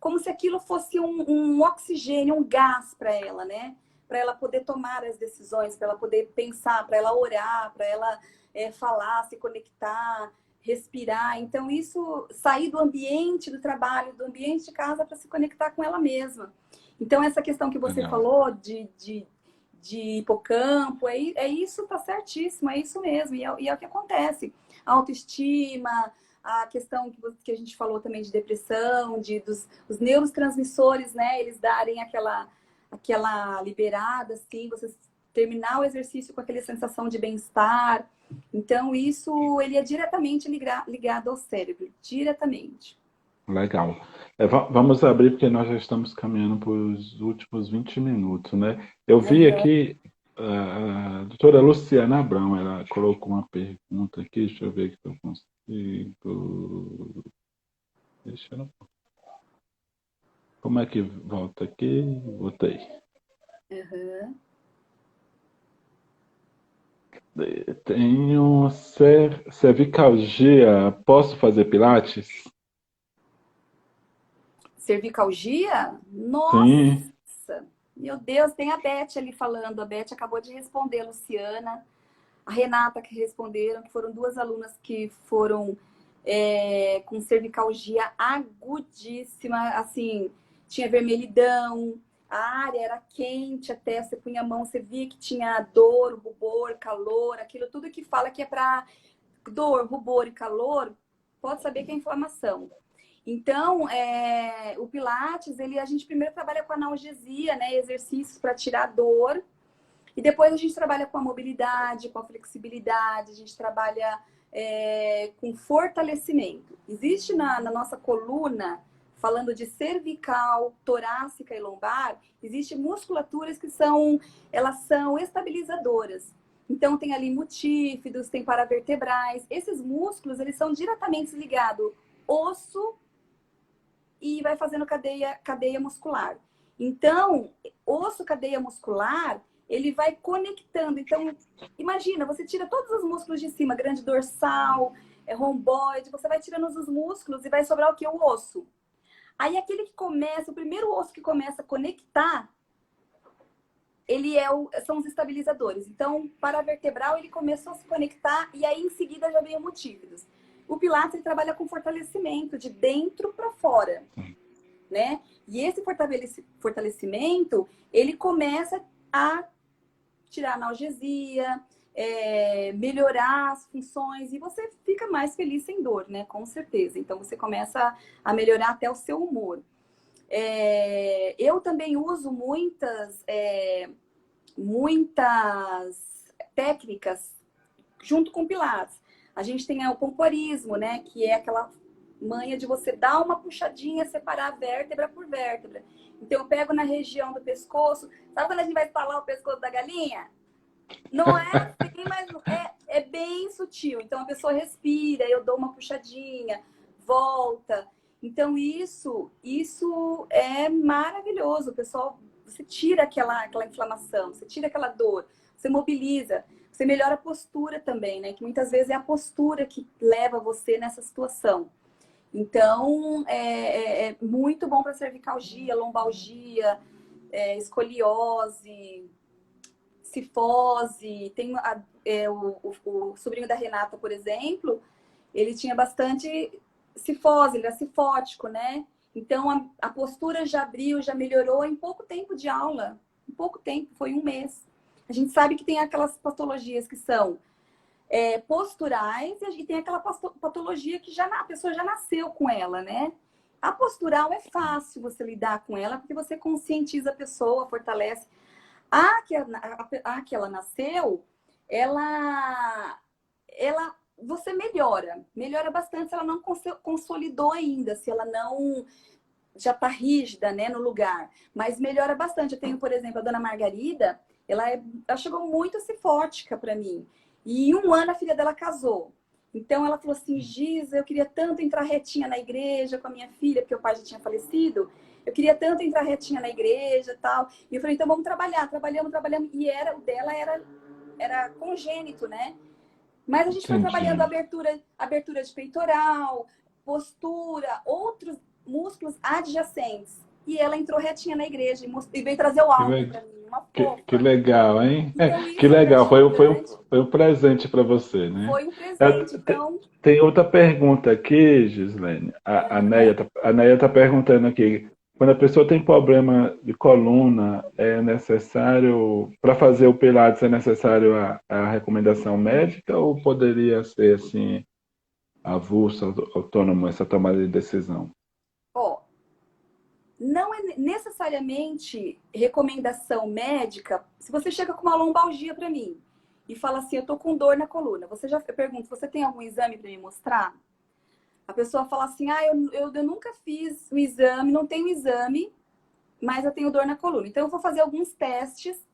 como se aquilo fosse um oxigênio, um gás para ela, né? Para ela poder tomar as decisões, para ela poder pensar, para ela orar, para ela falar, se conectar, respirar. Então, isso, sair do ambiente do trabalho, do ambiente de casa, para se conectar com ela mesma. Então, essa questão que você Legal. falou de hipocampo, é isso, tá certíssimo, é isso mesmo, e é o que acontece. A autoestima, a questão que a gente falou também de depressão, os neurotransmissores, né, eles darem aquela liberada, assim, você terminar o exercício com aquela sensação de bem-estar. Então, isso, ele é diretamente ligado ao cérebro, diretamente. Legal. Vamos abrir, porque nós já estamos caminhando para os últimos 20 minutos, né? Eu vi Uhum. aqui a doutora Luciana Abrão, ela colocou uma pergunta aqui, deixa eu ver se eu consigo. Deixa eu... Como é que volta aqui? Botei. Uhum. Tenho cervicalgia. Posso fazer pilates? Cervicalgia? Sim. Nossa! Meu Deus, tem a Beth ali falando. A Beth acabou de responder, a Luciana. A Renata que responderam, que foram duas alunas que foram com cervicalgia agudíssima, assim, tinha vermelhidão, a área era quente até, você punha a mão, você via que tinha dor, rubor, calor, aquilo tudo que fala que é para dor, rubor e calor, pode saber que é inflamação. Então, o Pilates, a gente primeiro trabalha com analgesia, né, exercícios para tirar dor, e depois a gente trabalha com a mobilidade, com a flexibilidade, a gente trabalha com fortalecimento. Existe na nossa coluna, falando de cervical, torácica e lombar, existe musculaturas que elas são estabilizadoras. Então tem ali multífidos, tem paravertebrais. Esses músculos, eles são diretamente ligados osso e vai fazendo cadeia muscular. Então, osso, cadeia muscular, ele vai conectando. Então, imagina, você tira todos os músculos de cima, grande dorsal, romboide, você vai tirando os músculos e vai sobrar o que? O osso. Aí aquele que começa, o primeiro osso que começa a conectar, ele são os estabilizadores. Então, paravertebral, ele começou a se conectar e aí em seguida já vem o multífidos. O Pilates ele trabalha com fortalecimento de dentro para fora, né? E esse fortalecimento, ele começa a tirar a analgesia, melhorar as funções e você fica mais feliz sem dor, né? Com certeza. Então você começa a melhorar até o seu humor. Eu também uso muitas técnicas junto com Pilates. A gente tem o pompoarismo, né? Que é aquela manha de você dar uma puxadinha, separar vértebra por vértebra. Então eu pego na região do pescoço. Sabe quando a gente vai estalar o pescoço da galinha? Não é assim, mas é bem sutil. Então a pessoa respira, eu dou uma puxadinha, volta. Então isso é maravilhoso. O pessoal, você tira aquela inflamação, você tira aquela dor, você mobiliza, você melhora a postura também, né? Que muitas vezes é a postura que leva você nessa situação. Então é muito bom para cervicalgia, lombalgia, escoliose, cifose. Tem o sobrinho da Renata, por exemplo, ele tinha bastante cifose, ele era cifótico, né? Então a postura já abriu, já melhorou em pouco tempo de aula. Em pouco tempo, foi 1 mês. A gente sabe que tem aquelas patologias que são posturais e tem aquela patologia que a pessoa já nasceu com ela, né? A postural é fácil você lidar com ela porque você conscientiza a pessoa, fortalece. Que ela nasceu, você melhora bastante se ela não consolidou ainda, se ela não já está rígida, né, no lugar, mas melhora bastante. Eu tenho, por exemplo, a dona Margarida, ela chegou muito cifótica para mim, e em 1 ano a filha dela casou. Então ela falou assim, Giza, eu queria tanto entrar retinha na igreja com a minha filha, porque o pai já tinha falecido. Eu queria tanto entrar retinha na igreja e tal. E eu falei, então vamos trabalhar. Trabalhamos. E o dela era congênito, né? Mas a gente foi trabalhando Entendi. abertura de peitoral, postura, outros músculos adjacentes. E ela entrou retinha na igreja e veio trazer o Que, álbum le- para mim, uma que fofa. legal, hein? Então, Que isso é legal, gratificante. foi um presente para você, né? Foi um presente. Então, Tem outra pergunta aqui, Gislene. A Neia tá perguntando aqui. Quando a pessoa tem problema de coluna, é necessário, para fazer o Pilates, é necessário a recomendação médica ou poderia ser assim, avulso, autônomo, essa tomada de decisão? ó, não é necessariamente recomendação médica. Se você chega com uma lombalgia para mim e fala assim, eu tô com dor na coluna, eu pergunto, você tem algum exame para me mostrar? A pessoa fala assim, eu nunca fiz o exame, não tenho exame, mas eu tenho dor na coluna. Então eu vou fazer alguns testes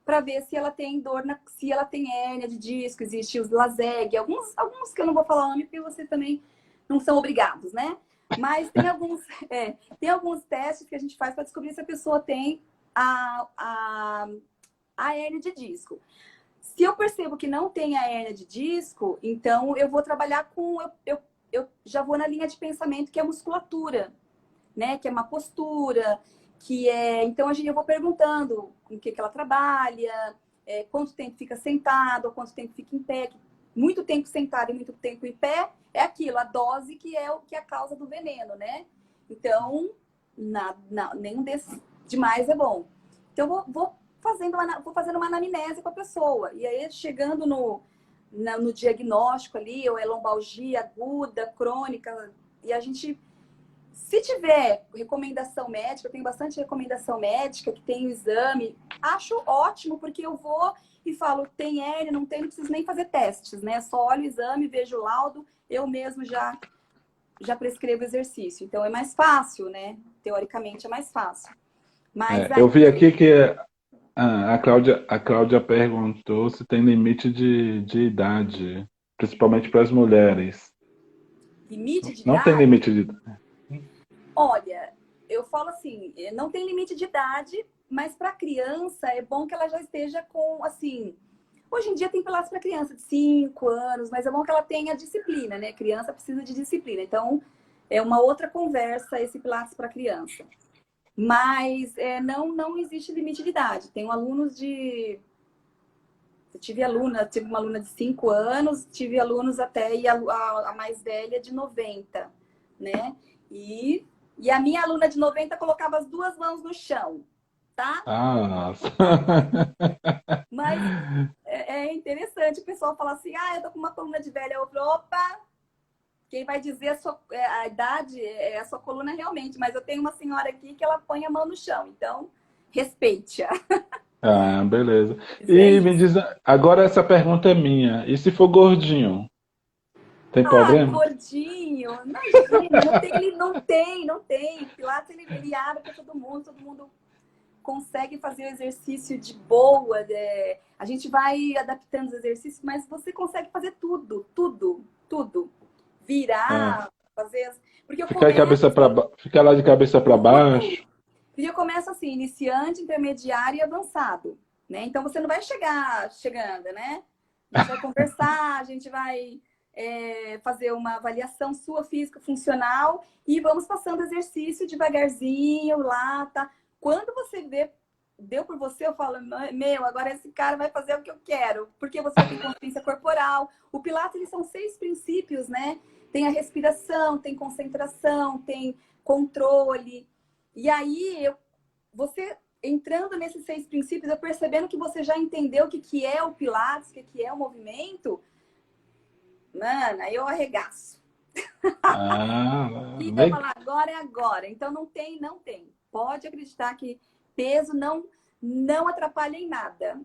para ver se ela tem se ela tem hérnia de disco, existe os LASEG, alguns que eu não vou falar o nome porque você também não são obrigados, né? Mas tem tem alguns testes que a gente faz para descobrir se a pessoa tem a, a, a hérnia de disco. Se eu percebo que não tem a hérnia de disco, então eu vou trabalhar com. Eu já vou na linha de pensamento que é musculatura, né? Que é uma postura, que é. Então eu vou perguntando com o que ela trabalha, quanto tempo fica sentado, ou quanto tempo fica em pé. Muito tempo sentado e muito tempo em pé é aquilo, a dose que é o que é a causa do veneno, né? Então, nenhum desses demais é bom. Então, vou fazendo uma anamnese com a pessoa. E aí, chegando no diagnóstico ali, ou é lombalgia aguda, crônica, e a gente, se tiver recomendação médica, eu tenho bastante recomendação médica, que tem o exame, acho ótimo, porque eu vou e falo, tem hérnia, não tem, não preciso nem fazer testes, né? Só olho o exame, vejo o laudo, eu mesmo já prescrevo exercício. Então é mais fácil, né? Teoricamente é mais fácil. Mas Eu aí, vi aqui que a Cláudia perguntou se tem limite de idade, principalmente para as mulheres. limite de Não tem idade, limite de. olha, eu falo assim, não tem limite de idade, mas para criança é bom que ela já esteja com, assim, hoje em dia tem pilates para criança de 5 anos, mas é bom que ela tenha disciplina, né? Criança precisa de disciplina. Então, é uma outra conversa esse pilates para criança. Mas não existe limite de idade. Tenho alunos de. Eu tive uma aluna de 5 anos, tive alunos até, e a mais velha de 90, né? E a minha aluna de 90 colocava as duas mãos no chão, tá? Ah, nossa. Mas é interessante o pessoal falar assim, eu tô com uma coluna de velha. Eu falo, opa, quem vai dizer a idade é a sua coluna realmente. Mas eu tenho uma senhora aqui que ela põe a mão no chão, então respeite-a. Ah, beleza. Mas é E me isso. diz, agora essa pergunta é minha. E se for gordinho, tem problema? Gordinho, imagina, não tem. Pilates ele abre para todo mundo consegue fazer o exercício de boa. A gente vai adaptando os exercícios, mas você consegue fazer tudo. Ah, Virar, fazer. Porque eu ficar de cabeça começo ficar lá de cabeça para tudo. baixo. E eu começo assim, iniciante, intermediário e avançado, né? Então você não vai chegando, né? A gente vai conversar, a gente vai fazer uma avaliação sua física funcional e vamos passando exercício devagarzinho lá, tá? Quando você vê, deu por você, eu falo, meu, agora esse cara vai fazer o que eu quero, porque você já tem consciência corporal. O Pilates, eles são 6 princípios, né? Tem a respiração, tem concentração, tem controle. E aí, você entrando nesses 6 princípios, eu percebendo que você já entendeu o que é o Pilates, o que é o movimento, mano, aí eu arregaço. Ah, E eu falo, agora é agora. Então não tem. Pode acreditar que peso não atrapalha em nada.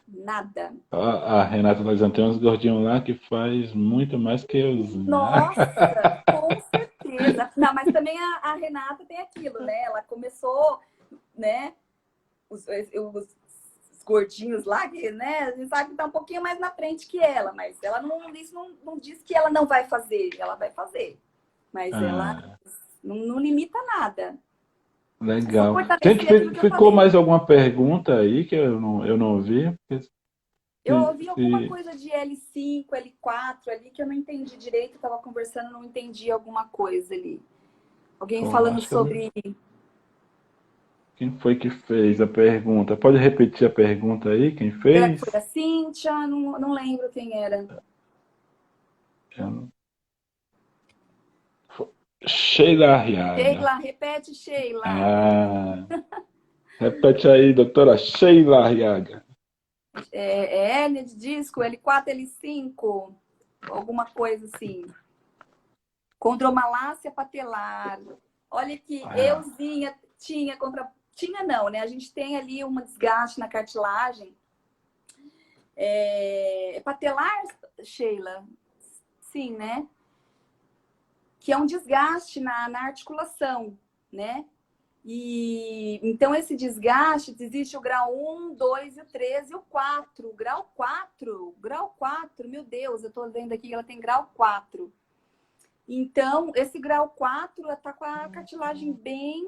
Nada. a Renata nós tem uns gordinhos lá que faz muito mais que eu. Nossa, com certeza. Não, mas também a Renata tem aquilo, né? Ela começou, né? Os gordinhos lá, que, né? A gente sabe que tá um pouquinho mais na frente que ela, mas ela não diz que ela não vai fazer, ela vai fazer. Mas ela Ah, não limita nada. É só legal. Gente, fortalecer aquilo que eu ficou falei. mais alguma pergunta aí que eu não vi? Eu ouvi alguma Se- coisa de L5, L4 ali que eu não entendi direito, eu tava conversando, não entendi alguma coisa ali. Alguém Pô, falando acho que eu... sobre... Quem foi que fez a pergunta? Pode repetir a pergunta aí? Quem Será que foi fez? a Cíntia? Não lembro quem era. Eu não- Sheila Arriaga. Sheila, repete, Sheila. Ah, repete aí, doutora Sheila Arriaga. Hérnia de disco, L4, L5, alguma coisa assim. Condromalácia patelar. Olha que Ah, euzinha tinha contra... Tinha não, né? A gente tem ali um desgaste na cartilagem. Patelar, Sheila? Sim, né? Que é um desgaste na articulação, né? E então esse desgaste, existe o grau 1, 2 e o 3 e o 4. Grau 4, meu Deus, eu tô vendo aqui que ela tem grau 4. Então, esse grau 4 está com a cartilagem bem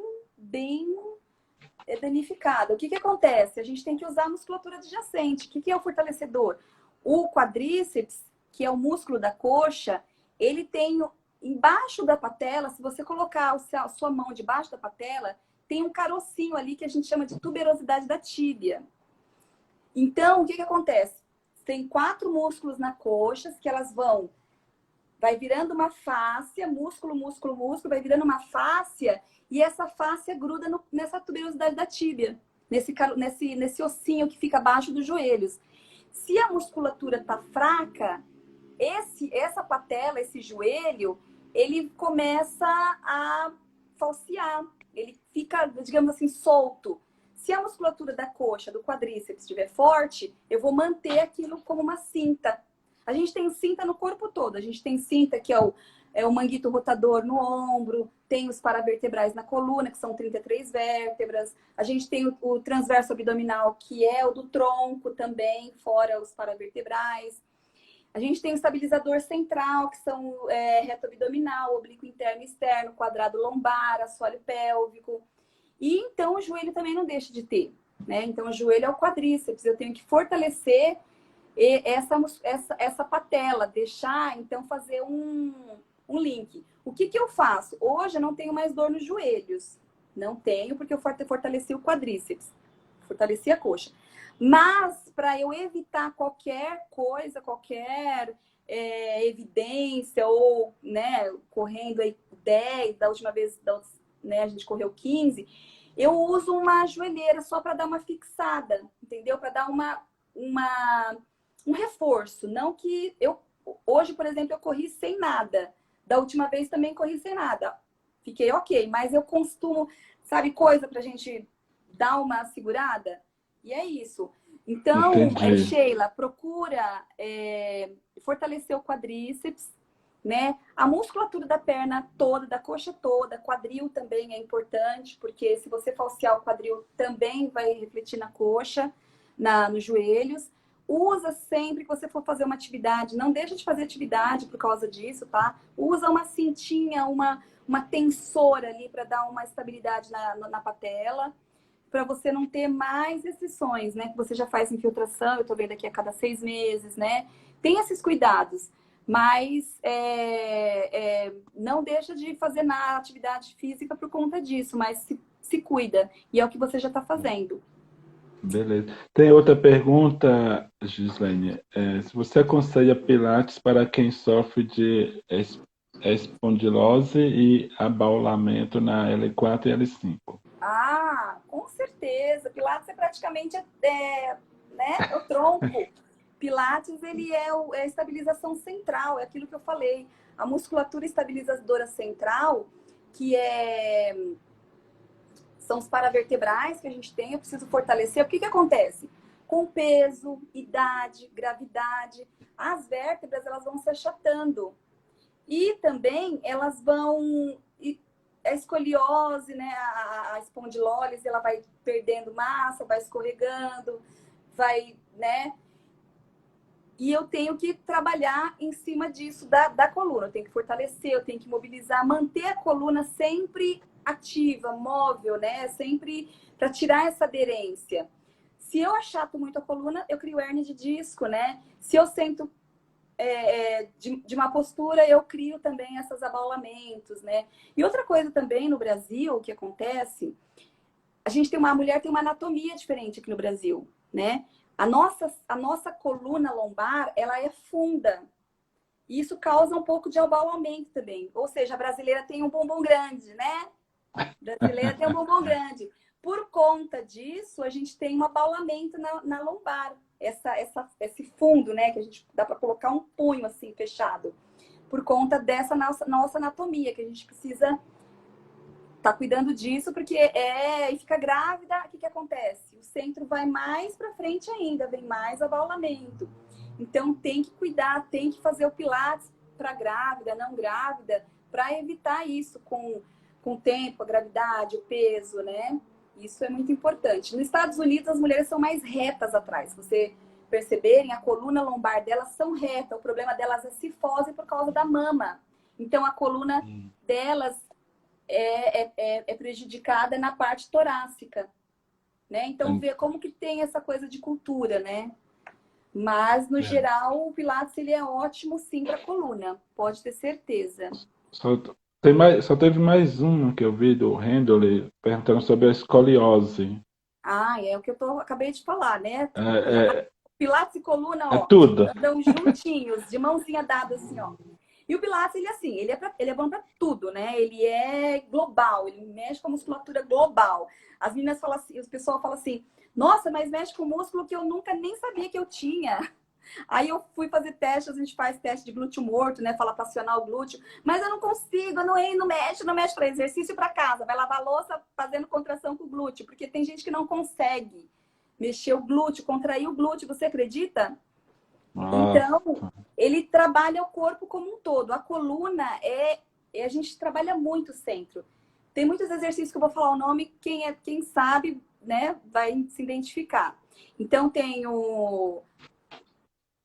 danificada. O que que acontece? A gente tem que usar a musculatura adjacente. O que que é o fortalecedor? O quadríceps, que é o músculo da coxa, ele tem embaixo da patela, se você colocar a sua mão debaixo da patela, tem um carocinho ali que a gente chama de tuberosidade da tíbia. Então, o que que acontece? Tem 4 músculos na coxa que elas vai virando uma fáscia, músculo, músculo, músculo, vai virando uma fáscia e essa fáscia gruda nessa tuberosidade da tíbia, nesse ossinho que fica abaixo dos joelhos. Se a musculatura tá fraca, essa patela, esse joelho, ele começa a falsear, ele fica, digamos assim, solto. Se a musculatura da coxa, do quadríceps estiver forte, eu vou manter aquilo como uma cinta. A gente tem cinta no corpo todo. A gente tem cinta que é o manguito rotador no ombro, tem os paravertebrais na coluna, que são 33 vértebras. A gente tem o transverso abdominal, que é o do tronco também, fora os paravertebrais. A gente tem o estabilizador central, que são reto abdominal, oblíquo interno e externo, quadrado lombar, assoalho pélvico. E então o joelho também não deixa de ter, né? Então o joelho é o quadríceps. Eu tenho que fortalecer essa patela, deixar, então, fazer um link. O que que eu faço? Hoje eu não tenho mais dor nos joelhos. Não tenho, porque eu fortaleci o quadríceps. Fortaleci a coxa. Mas, para eu evitar qualquer coisa, qualquer evidência, ou, né, correndo aí 10, da última vez, né, a gente correu 15, eu uso uma joelheira só para dar uma fixada, entendeu? Para dar um reforço. Não que eu... Hoje, por exemplo, eu corri sem nada. Da última vez também corri sem nada. Fiquei ok, mas eu costumo, sabe, coisa pra gente dar uma segurada? E é isso. Então, entendi. Sheila, procura fortalecer o quadríceps, né? A musculatura da perna toda, da coxa toda, quadril também é importante, porque se você falsear o quadril, também vai refletir na coxa, nos joelhos. Usa sempre que você for fazer uma atividade, não deixa de fazer atividade por causa disso, tá? Usa uma cintinha, uma tensora ali para dar uma estabilidade na patela, para você não ter mais restrições, né? Que você já faz infiltração, eu tô vendo aqui a cada 6 meses, né? Tem esses cuidados, mas não deixa de fazer na atividade física por conta disso, mas se cuida. E é o que você já está fazendo. Beleza. Tem outra pergunta, Gislaine. Se você aconselha Pilates para quem sofre de espondilose e abaulamento na L4 e L5? Ah, com certeza. Pilates é praticamente né, o tronco. Pilates, ele é a estabilização central, é aquilo que eu falei. A musculatura estabilizadora central, que são os paravertebrais que a gente tem, eu preciso fortalecer. O que que acontece? Com peso, idade, gravidade, as vértebras elas vão se achatando. E também elas vão... A escoliose, né, a espondilólise, ela vai perdendo massa, vai escorregando, vai, né? E eu tenho que trabalhar em cima disso, da coluna. Eu tenho que fortalecer, eu tenho que mobilizar, manter a coluna sempre ativa, móvel, né? Sempre para tirar essa aderência. Se eu achato muito a coluna, eu crio hérnia de disco, né? Se eu sento de uma postura, eu crio também esses abaulamentos, né? E outra coisa também no Brasil, que acontece, a mulher tem uma anatomia diferente aqui no Brasil, né? A nossa coluna lombar, ela é funda. E isso causa um pouco de abaulamento também. Ou seja, a brasileira tem um bumbum grande, né? A brasileira tem um bumbum grande. Por conta disso, a gente tem um abaulamento na lombar. Esse fundo, né? Que a gente dá para colocar um punho assim, fechado. Por conta dessa nossa anatomia, que a gente precisa estar cuidando disso, porque e fica grávida, o que acontece? O centro vai mais para frente ainda, vem mais abaulamento. Então tem que cuidar, tem que fazer o pilates para grávida, não grávida, para evitar isso com o tempo, a gravidade, o peso, né? Isso é muito importante. Nos Estados Unidos, as mulheres são mais retas atrás. Se você perceberem, a coluna lombar delas são reta. O problema delas é cifose por causa da mama. Então, a coluna delas é prejudicada na parte torácica, né? Então, vê como que tem essa coisa de cultura, né? Mas, no geral, o Pilates ele é ótimo, sim, para a coluna. Pode ter certeza. Só teve mais uma que eu vi do Handley perguntando sobre a escoliose. É o que eu acabei de falar, né? É Pilates e coluna, ó, tudo. andam juntinhos, de mãozinha dada, assim, ó. E o Pilates, ele assim, ele é bom para tudo, né? Ele é global, ele mexe com a musculatura global. As meninas falam assim, o pessoal fala assim, nossa, mas mexe com músculo que eu nunca nem sabia que eu tinha. Aí eu fui fazer teste, a gente faz teste de glúteo morto, né? Fala pra acionar o glúteo, mas eu não consigo, não mexe para exercício para casa, vai lavar a louça fazendo contração com o glúteo, porque tem gente que não consegue mexer o glúteo, contrair o glúteo, você acredita? Então, ele trabalha o corpo como um todo. A coluna a gente trabalha muito o centro. Tem muitos exercícios que eu vou falar o nome, quem sabe, né, vai se identificar. Então, tem o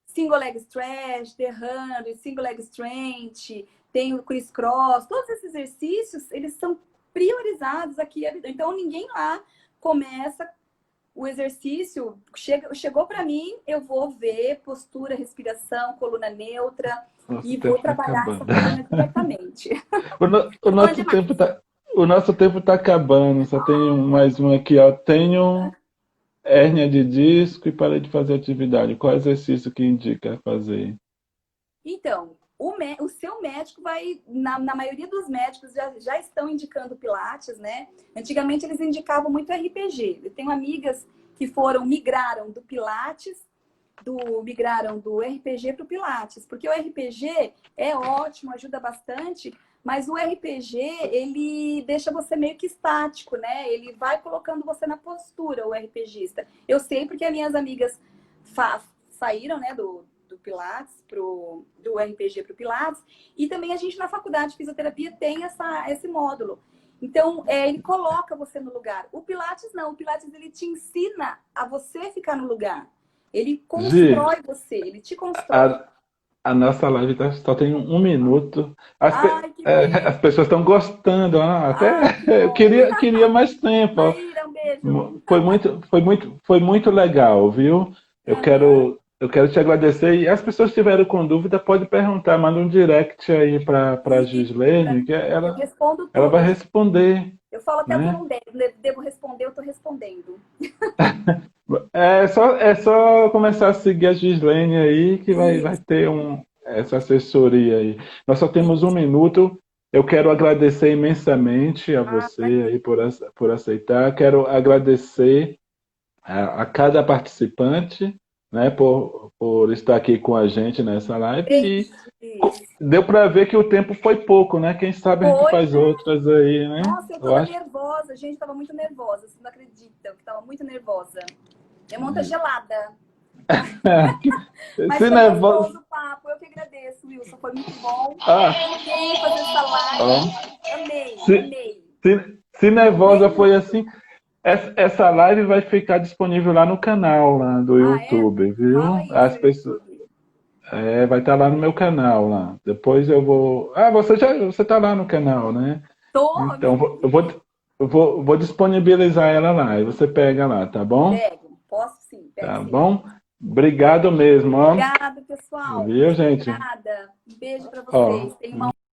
single leg stretch, the 100, single leg strength, tem o criss-cross. Todos esses exercícios, eles são priorizados aqui. Então, ninguém lá começa o exercício, chegou para mim, eu vou ver postura, respiração, coluna neutra. Nosso e vou trabalhar essa coluna diretamente. O nosso tempo tá acabando. Só tenho mais um aqui, ó. Tenho hérnia de disco e parei de fazer atividade. Qual exercício que indica fazer? Então, o seu médico vai, na maioria dos médicos já estão indicando Pilates, né? Antigamente eles indicavam muito RPG. Eu tenho amigas que migraram do Pilates, migraram do RPG para o Pilates, porque o RPG é ótimo, ajuda bastante, mas o RPG, ele deixa você meio que estático, né? Ele vai colocando você na postura, o RPGista. Eu sei porque as minhas amigas saíram, né, do Pilates, do RPG para o Pilates, e também a gente na faculdade de fisioterapia tem esse módulo. Então, ele coloca você no lugar. O Pilates não, o Pilates ele te ensina a você ficar no lugar. Ele constrói você, ele te constrói. A nossa live só tem 1 minuto. Que as pessoas estão gostando. Eu queria mais tempo. Maíra, um beijo. Foi muito legal, viu? Eu quero te agradecer. E as pessoas que tiveram com dúvida, pode perguntar, manda um direct aí para a Gislene, que ela vai responder. Eu falo até o que eu não devo responder, eu estou respondendo. É só começar a seguir a Gislene aí, que vai ter essa assessoria aí. Nós só temos 1 minuto. Eu quero agradecer imensamente a você aí por aceitar. Quero agradecer a cada participante, né, por estar aqui com a gente nessa live. E deu para ver que o tempo foi pouco, né? Quem sabe a gente faz outras aí, né? Nossa, eu tava nervosa, gente, tava muito nervosa. Vocês não acreditam que tava muito nervosa. Minha mão tá gelada. Mas foi gostoso o papo. Eu que agradeço, Wilson. Foi muito bom. Amei fazer essa live. Amei. Se nervosa foi assim... Essa live vai ficar disponível lá no canal lá do YouTube, viu? As pessoas vai estar lá no meu canal lá. Depois eu vou. Você tá lá no canal, né? Então eu vou disponibilizar ela lá e você pega lá, tá bom? Pego, posso sim. Tá bom? Obrigado mesmo, ó. Obrigada, pessoal. Viu, gente? Obrigada. Um beijo para Ó, vocês. Tenham uma